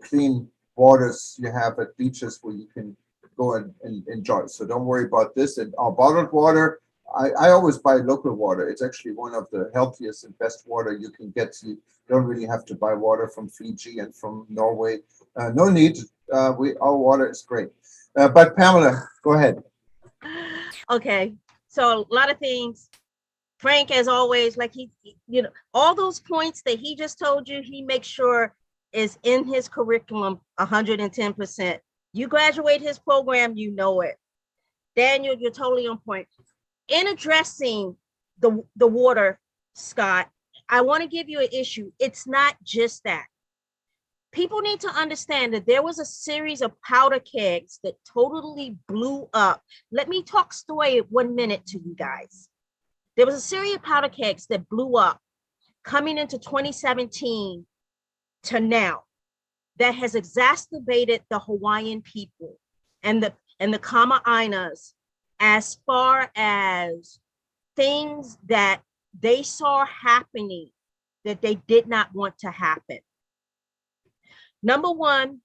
clean waters you have at beaches where you can go and enjoy. So don't worry about this. And our bottled water, I always buy local water. It's actually one of the healthiest and best water you can get. So you don't really have to buy water from Fiji and from Norway. No need. Our water is great. But Pamela, go ahead. Okay, so a lot of things. Frank, as always, like all those points that he just told you, he makes sure is in his curriculum 110%. You graduate his program, you know it. Daniel, you're totally on point. In addressing the water, Scott, I want to give you an issue. It's not just that. People need to understand that there was a series of powder kegs that totally blew up. Let me talk story 1 minute to you guys. There was a series of powder kegs that blew up coming into 2017 to now that has exacerbated the Hawaiian people and the Kama Ainas as far as things that they saw happening that they did not want to happen. Number one,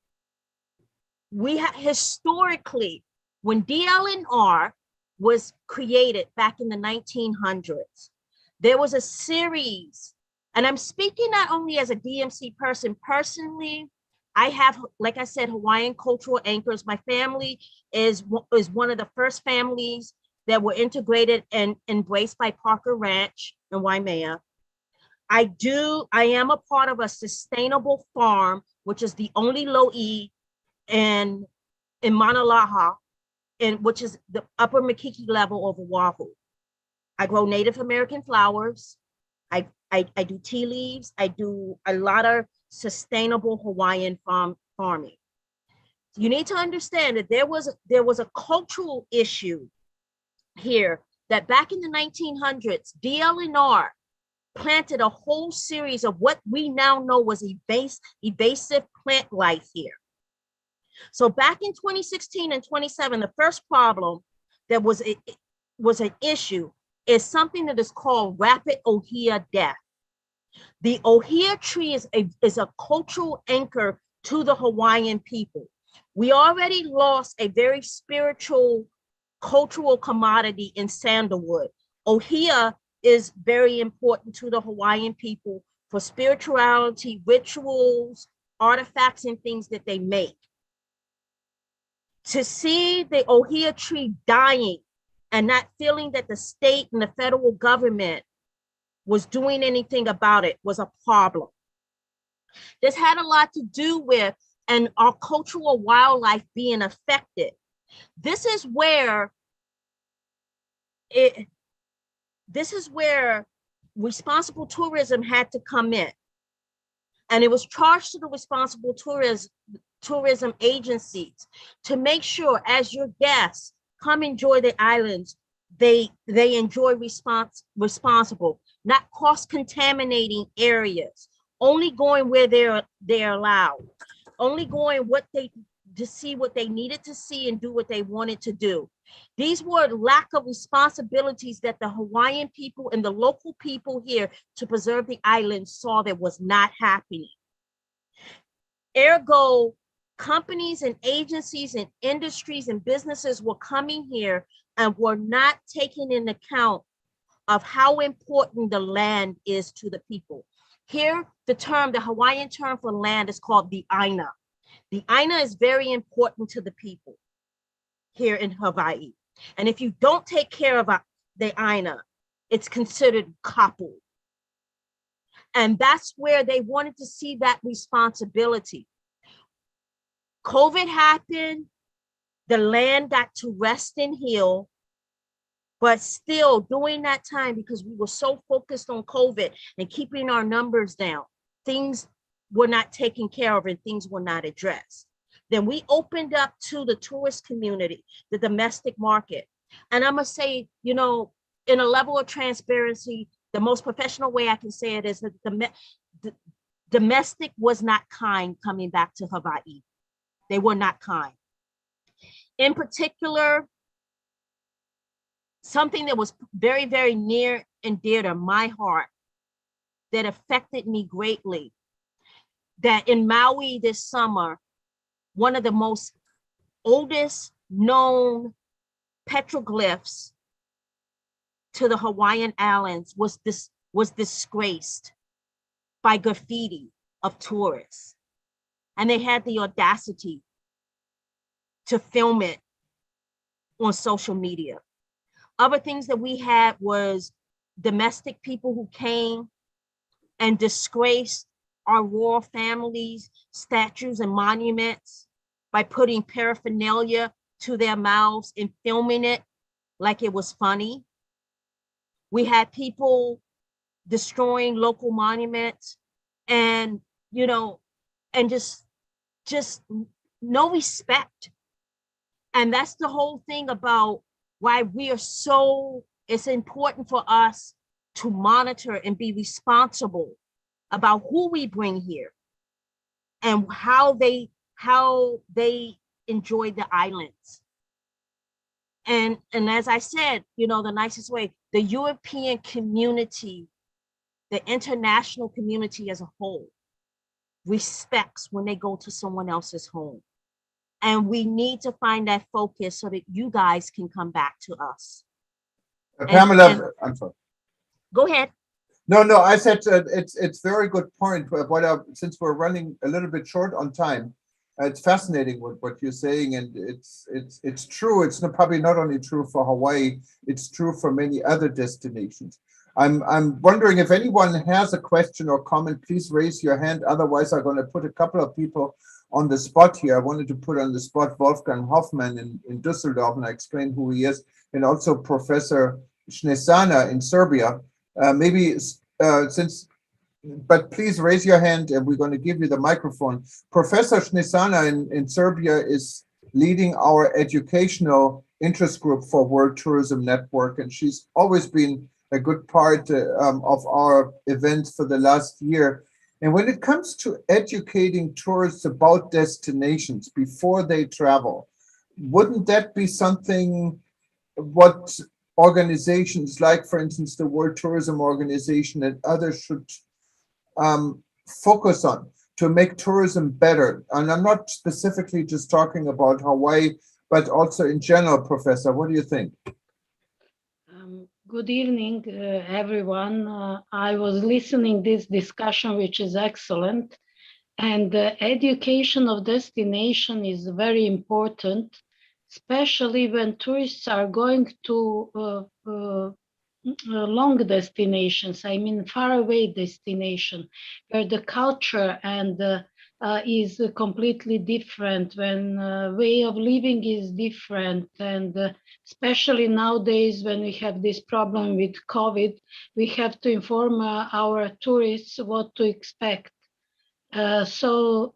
we have historically, When DLNR was created back in the 1900s, there was a series, and I'm speaking not only as a DMC person, personally, I have, like I said, Hawaiian cultural anchors. My family is one of the first families that were integrated and embraced by Parker Ranch in Waimea. I am a part of a sustainable farm, which is the only lo'i in Mauna Loa, which is the upper Makiki level of Oahu. I grow Native American flowers. I do tea leaves. I do a lot of sustainable Hawaiian farming. You need to understand that there was a cultural issue here that back in the 1900s, DLNR planted a whole series of what we now know was invasive plant life here. So back in 2016 and 27, the first problem that was an issue is something that is called rapid Ohia death. The Ohia tree is a cultural anchor to the Hawaiian people. We already lost a very spiritual, cultural commodity in sandalwood. Ohia is very important to the Hawaiian people for spirituality, rituals, artifacts, and things that they make. To see the Ohia tree dying and not feeling that the state and the federal government was doing anything about it was a problem. This had a lot to do with our cultural wildlife being affected. This is where responsible tourism had to come in. And it was charged to the responsible tourism agencies to make sure as your guests come enjoy the islands, they enjoy responsible, not cross-contaminating areas, only going where they're allowed, only going to see what they needed to see and do what they wanted to do. These were lack of responsibilities that the Hawaiian people and the local people here to preserve the island saw that was not happening. Ergo, companies and agencies and industries and businesses were coming here and were not taking into account of how important the land is to the people. Here, the Hawaiian term for land is called the Aina. The Aina is very important to the people here in Hawaii. And if you don't take care of the Aina, it's considered kapu. And that's where they wanted to see that responsibility. COVID happened, the land got to rest and heal, but still during that time, because we were so focused on COVID and keeping our numbers down, things were not taken care of and things were not addressed. Then we opened up to the tourist community, the domestic market. And I must say, in a level of transparency, the most professional way I can say it is that the domestic was not kind coming back to Hawaii. They were not kind. In particular, something that was very, very near and dear to my heart that affected me greatly, that in Maui this summer, one of the most oldest known petroglyphs to the Hawaiian Islands was disgraced by graffiti of tourists. And they had the audacity to film it on social media. Other things that we had was domestic people who came and disgraced our royal families, statues and monuments by putting paraphernalia to their mouths and filming it like it was funny. We had people destroying local monuments and, and just no respect. And that's the whole thing about why it's important for us to monitor and be responsible about who we bring here and how they enjoy the islands. And as I said, the nicest way, the European community, the international community as a whole, respects when they go to someone else's home. And we need to find that focus so that you guys can come back to us. Pamela, I'm sorry. Go ahead. No, I said it's very good point. But since we're running a little bit short on time, it's fascinating what you're saying, and it's true. It's probably not only true for Hawaii; it's true for many other destinations. I'm wondering if anyone has a question or comment. Please raise your hand. Otherwise, I'm going to put a couple of people on the spot here. I wanted to put on the spot Wolfgang Hoffmann in Düsseldorf, and I explain who he is, and also Professor Snesana in Serbia. But please raise your hand and we're going to give you the microphone. Professor Snesana in Serbia is leading our educational interest group for World Tourism Network, and she's always been a good part of our events for the last year. And when it comes to educating tourists about destinations before they travel, wouldn't that be something what organizations like, for instance, the World Tourism Organization and others should focus on to make tourism better? And I'm not specifically just talking about Hawaii, but also in general, Professor. What do you think? Good evening, everyone. I was listening this discussion, which is excellent. And education of destination is very important, especially when tourists are going to long destinations, I mean faraway destination, where the culture and is completely different, when way of living is different, and especially nowadays when we have this problem with COVID, we have to inform our tourists what to expect. So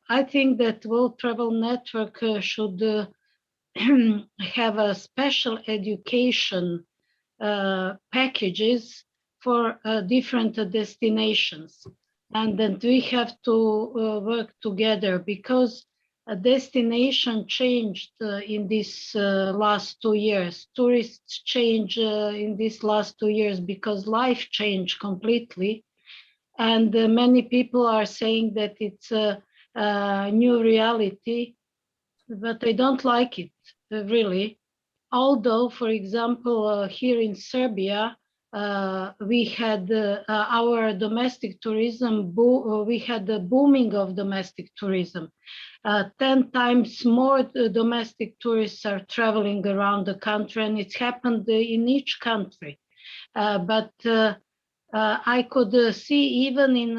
I think that World Travel Network should have a special education packages for different destinations, and then we have to work together, because a destination changed in these last 2 years. Tourists change in these last 2 years because life changed completely, and many people are saying that it's a new reality, but I don't like it really. Although, for example, here in Serbia, we had our domestic tourism, we had the booming of domestic tourism. 10 times more domestic tourists are traveling around the country, and it's happened in each country. But I could see even in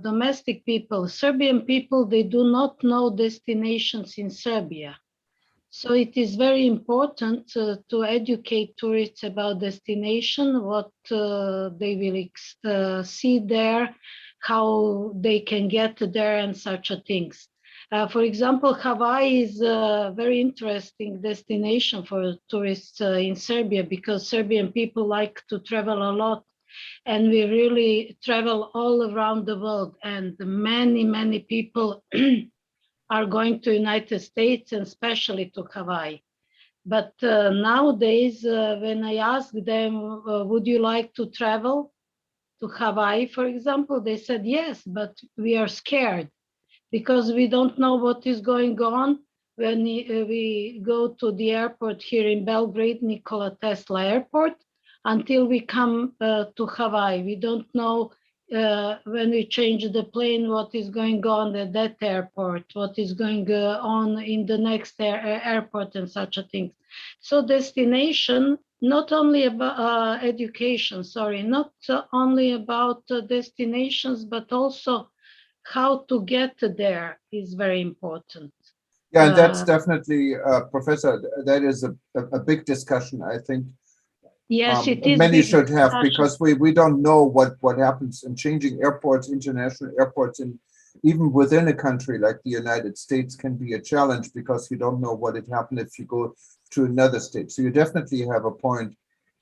domestic people, Serbian people, they do not know destinations in Serbia. So it is very important to educate tourists about destination, what they will see there, how they can get there, and such things. For example, Hawaii is a very interesting destination for tourists in Serbia, because Serbian people like to travel a lot, and we really travel all around the world, and many people are going to United States, and especially to Hawaii. But nowadays, when I ask them, would you like to travel to Hawaii, for example, they said yes, but we are scared because we don't know what is going on. When we go to the airport here in Belgrade, Nikola Tesla Airport, until we come to Hawaii, we don't know when we change the plane, what is going on at that airport, what is going on in the next airport, and such a thing. So destination, not only about education, not only about destinations, but also how to get there is very important. Yeah, and that's definitely, Professor, that is a big discussion, I think. Yes, it is. Many should have, because we don't know what happens in changing airports, international airports, and even within a country like the United States can be a challenge, because you don't know what would happen if you go to another state. So you definitely have a point.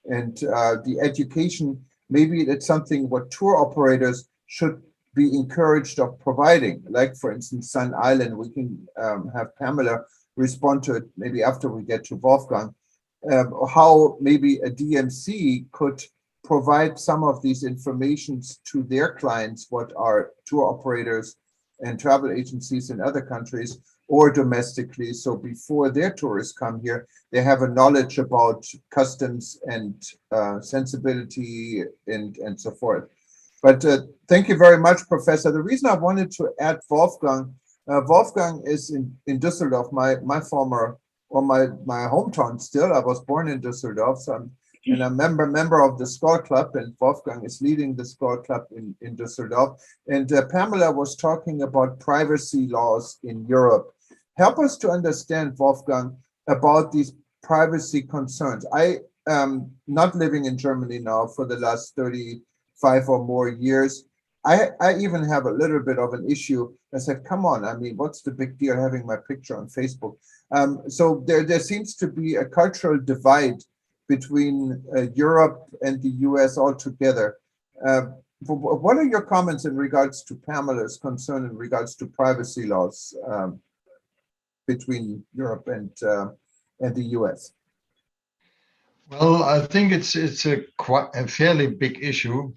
And the education, maybe it's something what tour operators should be encouraged of providing. Like, for instance, Sun Island, we can have Pamela respond to it maybe after we get to Wolfgang. How maybe a DMC could provide some of these informations to their clients, what are tour operators and travel agencies in other countries, or domestically. So before their tourists come here, they have a knowledge about customs and sensibility and so forth. But thank you very much, Professor. The reason I wanted to add Wolfgang, Wolfgang is in Düsseldorf, my former, or my hometown still. I was born in Düsseldorf, so I'm a member of the Score Club, and Wolfgang is leading the Score Club in Düsseldorf. And Pamela was talking about privacy laws in Europe. Help us to understand, Wolfgang, about these privacy concerns. I am not living in Germany now for the last 35 or more years. I even have a little bit of an issue. I said, come on, I mean, what's the big deal having my picture on Facebook? So there seems to be a cultural divide between Europe and the US altogether. What are your comments in regards to Pamela's concern in regards to privacy laws between Europe and the US? Well, I think it's a fairly big issue.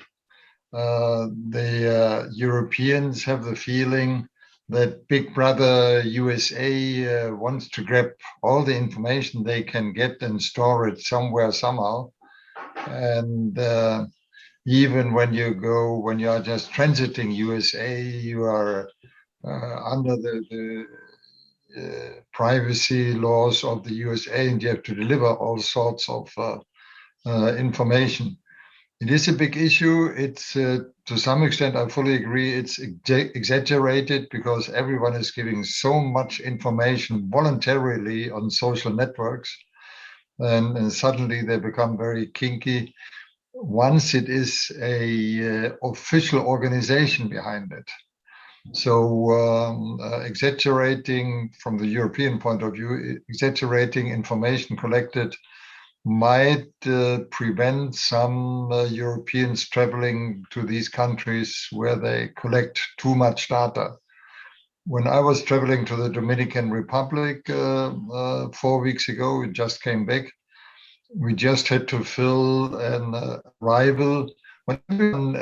The Europeans have the feeling that Big Brother USA wants to grab all the information they can get and store it somewhere somehow. And even when you are just transiting USA, you are under the privacy laws of the USA, and you have to deliver all sorts of information. It is a big issue. It's to some extent, I fully agree, it's exaggerated because everyone is giving so much information voluntarily on social networks, and suddenly they become very kinky once it is a official organization behind it. So exaggerating from the European point of view, exaggerating information collected might prevent some Europeans traveling to these countries where they collect too much data. When I was traveling to the Dominican Republic 4 weeks ago, we just came back. We just had to fill an arrival. When everyone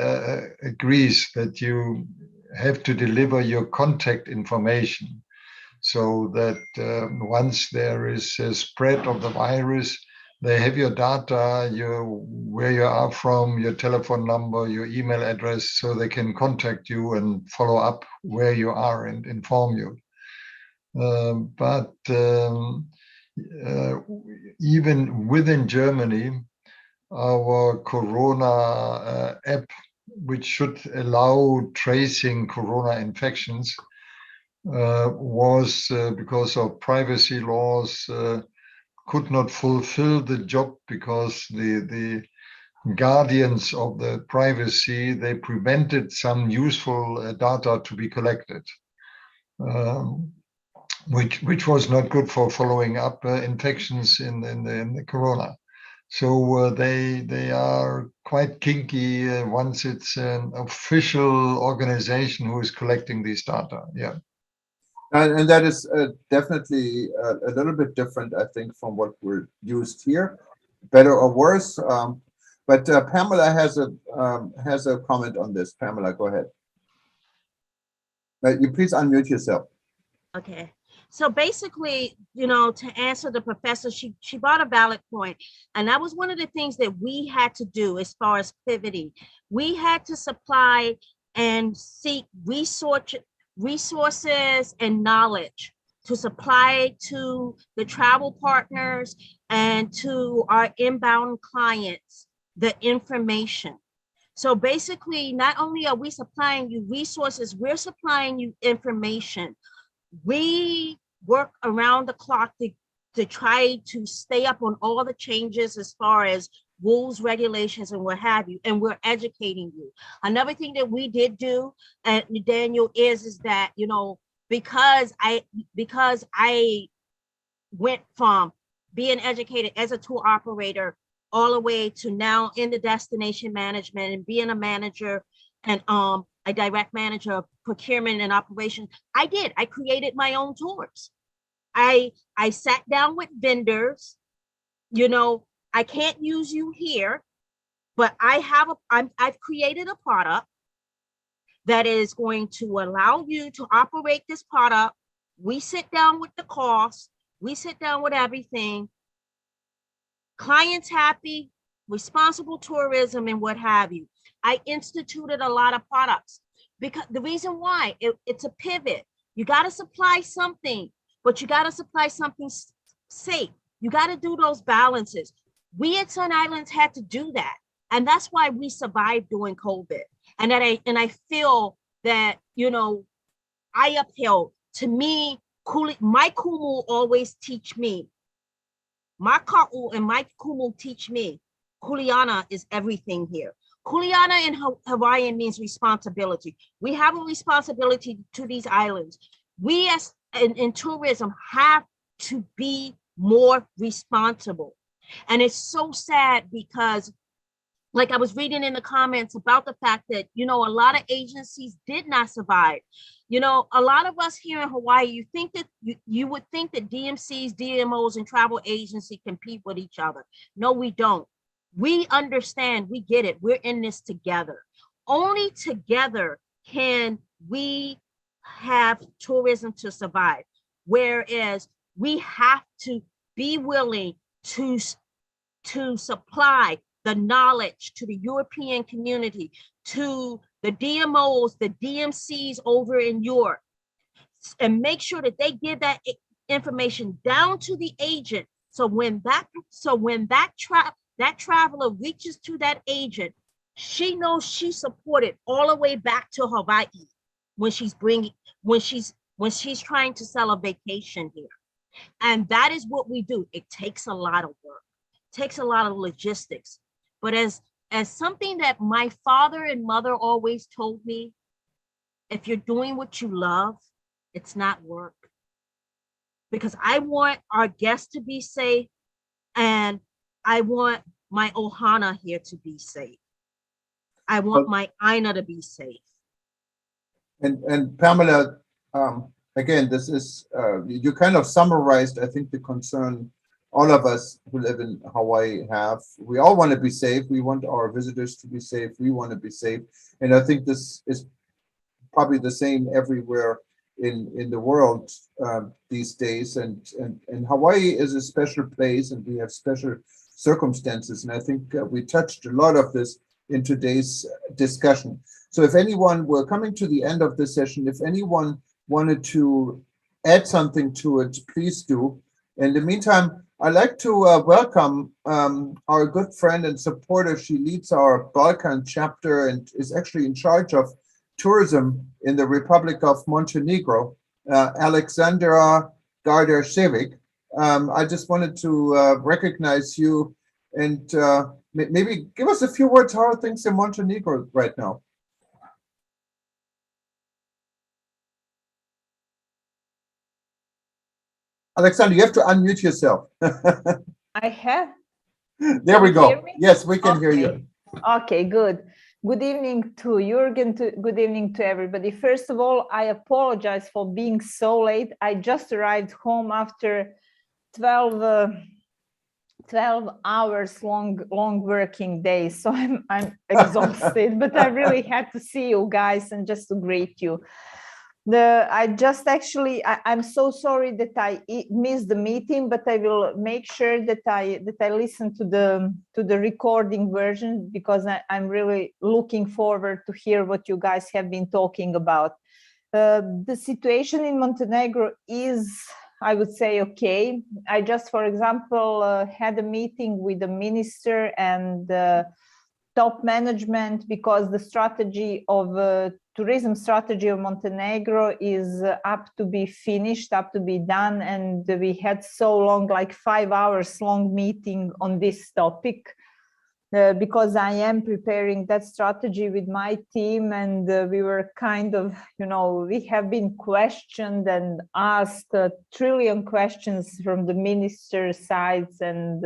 agrees that you have to deliver your contact information so that once there is a spread of the virus, they have your data, where you are from, your telephone number, your email address, so they can contact you and follow up where you are and inform you. But even within Germany, our Corona app, which should allow tracing Corona infections, was because of privacy laws, could not fulfill the job because the guardians of the privacy, they prevented some useful data to be collected, which was not good for following up infections in the Corona. So they are quite kinky once it's an official organization who is collecting these data. Yeah. And that is definitely a little bit different, I think, from what we're used here, better or worse. But Pamela has a comment on this. Pamela, go ahead. You please unmute yourself. Okay. So basically, to answer the professor, she brought a valid point. And that was one of the things that we had to do as far as pivoting. We had to supply and seek resources and knowledge to supply to the travel partners and to our inbound clients the information. So basically, not only are we supplying you resources, we're supplying you information. We work around the clock to try to stay up on all the changes as far as rules, regulations, and what have you, and we're educating you. Another thing that we did do, Daniel, is that, because I went from being educated as a tour operator all the way to now in the destination management and being a manager and a direct manager of procurement and operations, I created my own tours. I sat down with vendors. I can't use you here, but I've created a product that is going to allow you to operate this product We sit down with the cost. We sit down with everything. Clients happy, responsible tourism, and what have you. I instituted a lot of products because the reason why it's a pivot. You got to supply something, but you got to supply something safe. You got to do those balances. We at Sun Islands had to do that. And that's why we survived during COVID. And I feel that, you know, I upheld. To me, my kumu always teach me. My ka'u and my kumu teach me. Kuleana is everything here. Kuleana in Hawaiian means responsibility. We have a responsibility to these islands. We as in tourism have to be more responsible. And it's so sad because, like I was reading in the comments about the fact that, you know, a lot of agencies did not survive. You know, a lot of us here in Hawaii, you think that you would think that DMCs, DMOs, and travel agency compete with each other. No, we don't. We understand, we get it. We're in this together. Only together can we have tourism to survive. Whereas we have to be willing to supply the knowledge to the European community, to the DMOs, the DMCs over in Europe, and make sure that they give that information down to the agent. So when that traveler reaches to that agent, she knows she's supported all the way back to Hawaii when she's trying to sell a vacation here. And that is what we do. It takes a lot of work, takes a lot of logistics. But as something that my father and mother always told me, if you're doing what you love, it's not work. Because I want our guests to be safe, and I want my ohana here to be safe. I want my Aina to be safe. And Pamela, again, this is, you kind of summarized, I think, the concern all of us who live in Hawaii have. We all want to be safe. We want our visitors to be safe. We want to be safe. And I think this is probably the same everywhere in the world these days. And Hawaii is a special place, and we have special circumstances. And I think we touched a lot of this in today's discussion. So if anyone, we're coming to the end of the session, if anyone wanted to add something to it, please do. In the meantime, I'd like to welcome our good friend and supporter. She leads our Balkan chapter and is actually in charge of tourism in the Republic of Montenegro, Alexandra Gardarcevic. I just wanted to recognize you and maybe give us a few words. How are things in Montenegro right now? Alexandra, you have to unmute yourself. I have. There we go. Yes, we can hear you. Okay, good. Good evening to Jürgen. Good evening to everybody. First of all, I apologize for being so late. I just arrived home after 12 hours long working day, so I'm exhausted. But I really had to see you guys and just to greet you. I'm so sorry that I missed the meeting, but I will make sure that I listen to the recording version, because I'm really looking forward to hear what you guys have been talking about. The situation in Montenegro is, I would say, okay. I just, for example, had a meeting with the minister and top management, because the strategy of tourism strategy of Montenegro is up to be finished, up to be done. And we had so long, like 5 hours long meeting on this topic, because I am preparing that strategy with my team. And we were kind of, we have been questioned and asked a trillion questions from the minister's sides and,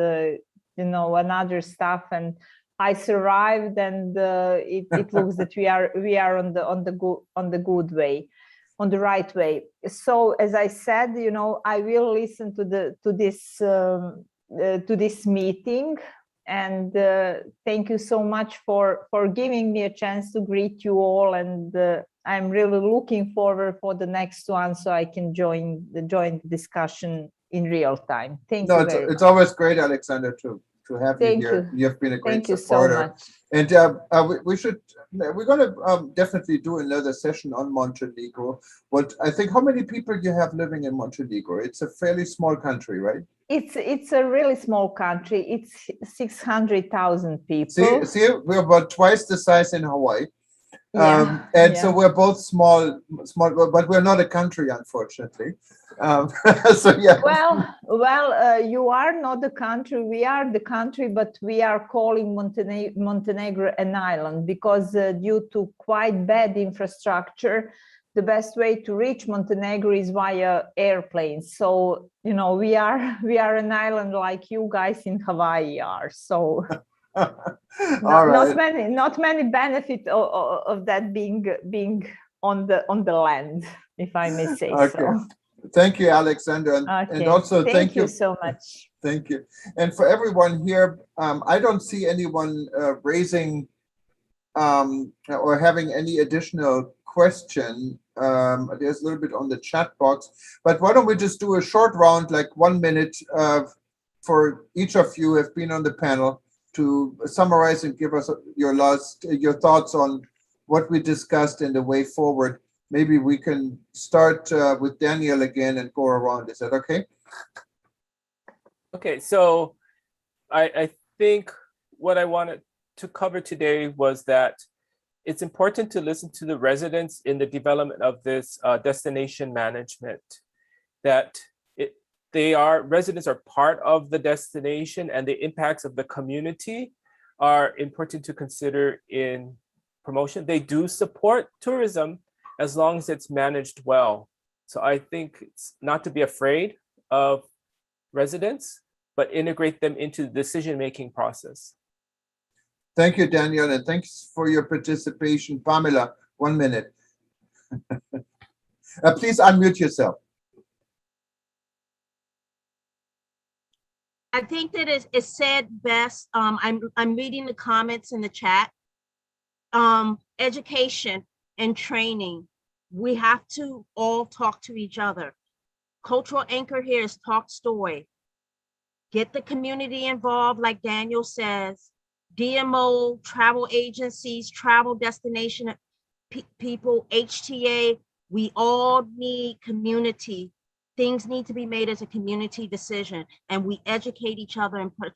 and other stuff. And I survived, and it looks that we are on the good way, on the right way. So as I said, I will listen to this meeting, and thank you so much for giving me a chance to greet you all. And I'm really looking forward for the next one so I can join the discussion in real time. Thank you very much. It's always great, Alexander, to have you here. You've been a great supporter. Thank you so much. And we're going to definitely do another session on Montenegro. But I think, how many people you have living in Montenegro? It's a fairly small country, right? It's a really small country. It's 600,000 people. See, we're about twice the size in Hawaii. So we're both small, but we're not a country, unfortunately. So yeah. Well, you are not the country. We are the country, but we are calling Montenegro an island because due to quite bad infrastructure, the best way to reach Montenegro is via airplanes. So we are an island like you guys in Hawaii are. So. Not many benefit of that being on the land, if I may say so. Thank you, Alexander, and also thank you so much. Thank you, and for everyone here, I don't see anyone raising or having any additional question. There's a little bit on the chat box, but why don't we just do a short round, like 1 minute, for each of you who have been on the panel, to summarize and give us your thoughts on what we discussed and the way forward. Maybe we can start with Daniel again and go around. Is that okay? Okay, so I think what I wanted to cover today was that it's important to listen to the residents in the development of this destination management, that residents are part of the destination, and the impacts of the community are important to consider in promotion. They do support tourism as long as it's managed well. So I think it's not to be afraid of residents, but integrate them into the decision-making process. Thank you, Daniel, and thanks for your participation. Pamela, 1 minute. Please unmute yourself. I think that it's said best. I'm reading the comments in the chat. Education and training. We have to all talk to each other. Cultural anchor here is talk story. Get the community involved, like Daniel says. DMO, travel agencies, travel destination people, HTA. We all need community. Things need to be made as a community decision, and we educate each other and put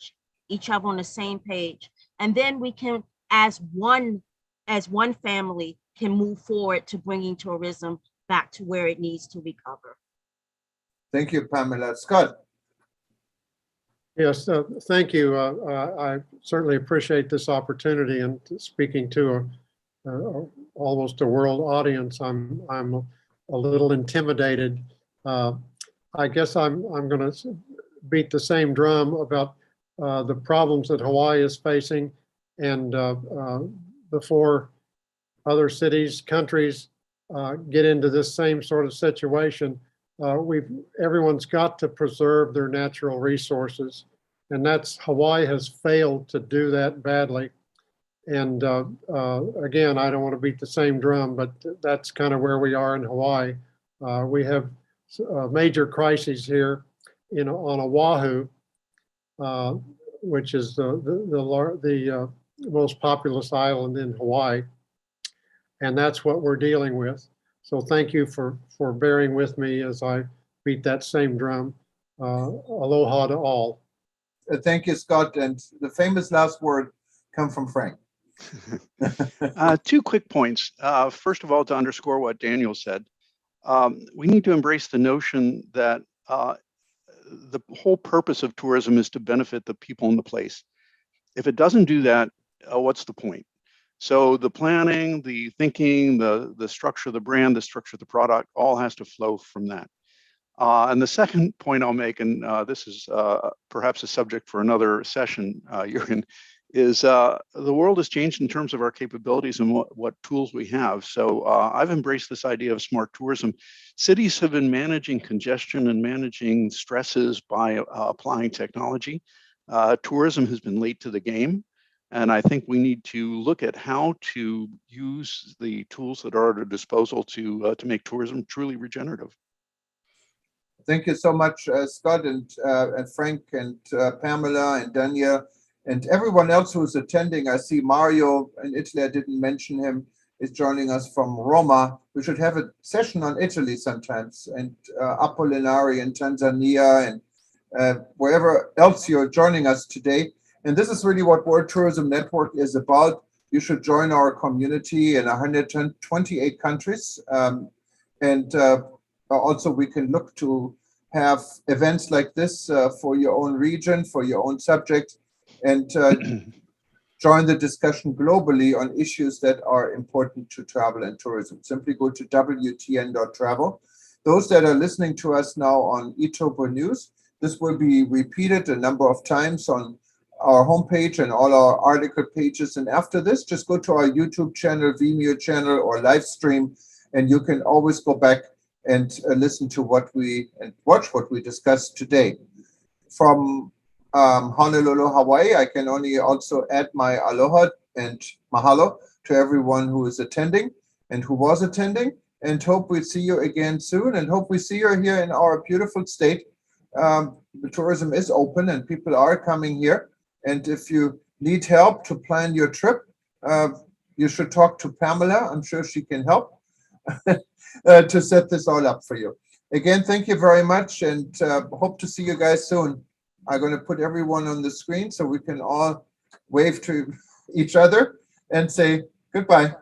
each other on the same page. And then we can, as one family, can move forward to bringing tourism back to where it needs to recover. Thank you, Pamela. Scott. Yes, thank you. I certainly appreciate this opportunity, and speaking to almost a world audience. I'm a little intimidated. I guess I'm going to beat the same drum about the problems that Hawaii is facing, and before other cities, countries get into this same sort of situation, everyone's got to preserve their natural resources, and Hawaii has failed to do that badly. And again, I don't want to beat the same drum, but that's kind of where we are in Hawaii. We have major crises here on Oahu, which is the most populous island in Hawaii, and that's what we're dealing with. So thank you for bearing with me as I beat that same drum. Aloha to all. Thank you, Scott. And the famous last word come from Frank. 2 quick points. First of all, to underscore what Daniel said, we need to embrace the notion that the whole purpose of tourism is to benefit the people in the place. If it doesn't do that, what's the point? So the planning, the thinking, the structure of the brand, the structure of the product, all has to flow from that. And the second point I'll make, and this is perhaps a subject for another session, Jürgen, is the world has changed in terms of our capabilities and what tools we have. So I've embraced this idea of smart tourism. Cities have been managing congestion and managing stresses by applying technology. Tourism has been late to the game. And I think we need to look at how to use the tools that are at our disposal to make tourism truly regenerative. Thank you so much, Scott and Frank and Pamela and Dania and everyone else who's attending. I see Mario in Italy, I didn't mention him, is joining us from Roma. We should have a session on Italy sometimes, and Apollinari in Tanzania and wherever else you're joining us today. And this is really what World Tourism Network is about. You should join our community in 128 countries. Also, we can look to have events like this for your own region, for your own subject, and join the discussion globally on issues that are important to travel and tourism. Simply go to wtn.travel. Those that are listening to us now on eTopo News, this will be repeated a number of times on our homepage and all our article pages. And after this, just go to our YouTube channel, Vimeo channel, or live stream, and you can always go back and listen to what we and watch what we discussed today. From Honolulu, Hawaii, I can only also add my aloha and mahalo to everyone who is attending and who was attending, and hope we see you again soon, and hope we see you here in our beautiful state. The tourism is open and people are coming here. And if you need help to plan your trip, you should talk to Pamela. I'm sure she can help to set this all up for you. Again, thank you very much, and hope to see you guys soon. I'm going to put everyone on the screen so we can all wave to each other and say goodbye.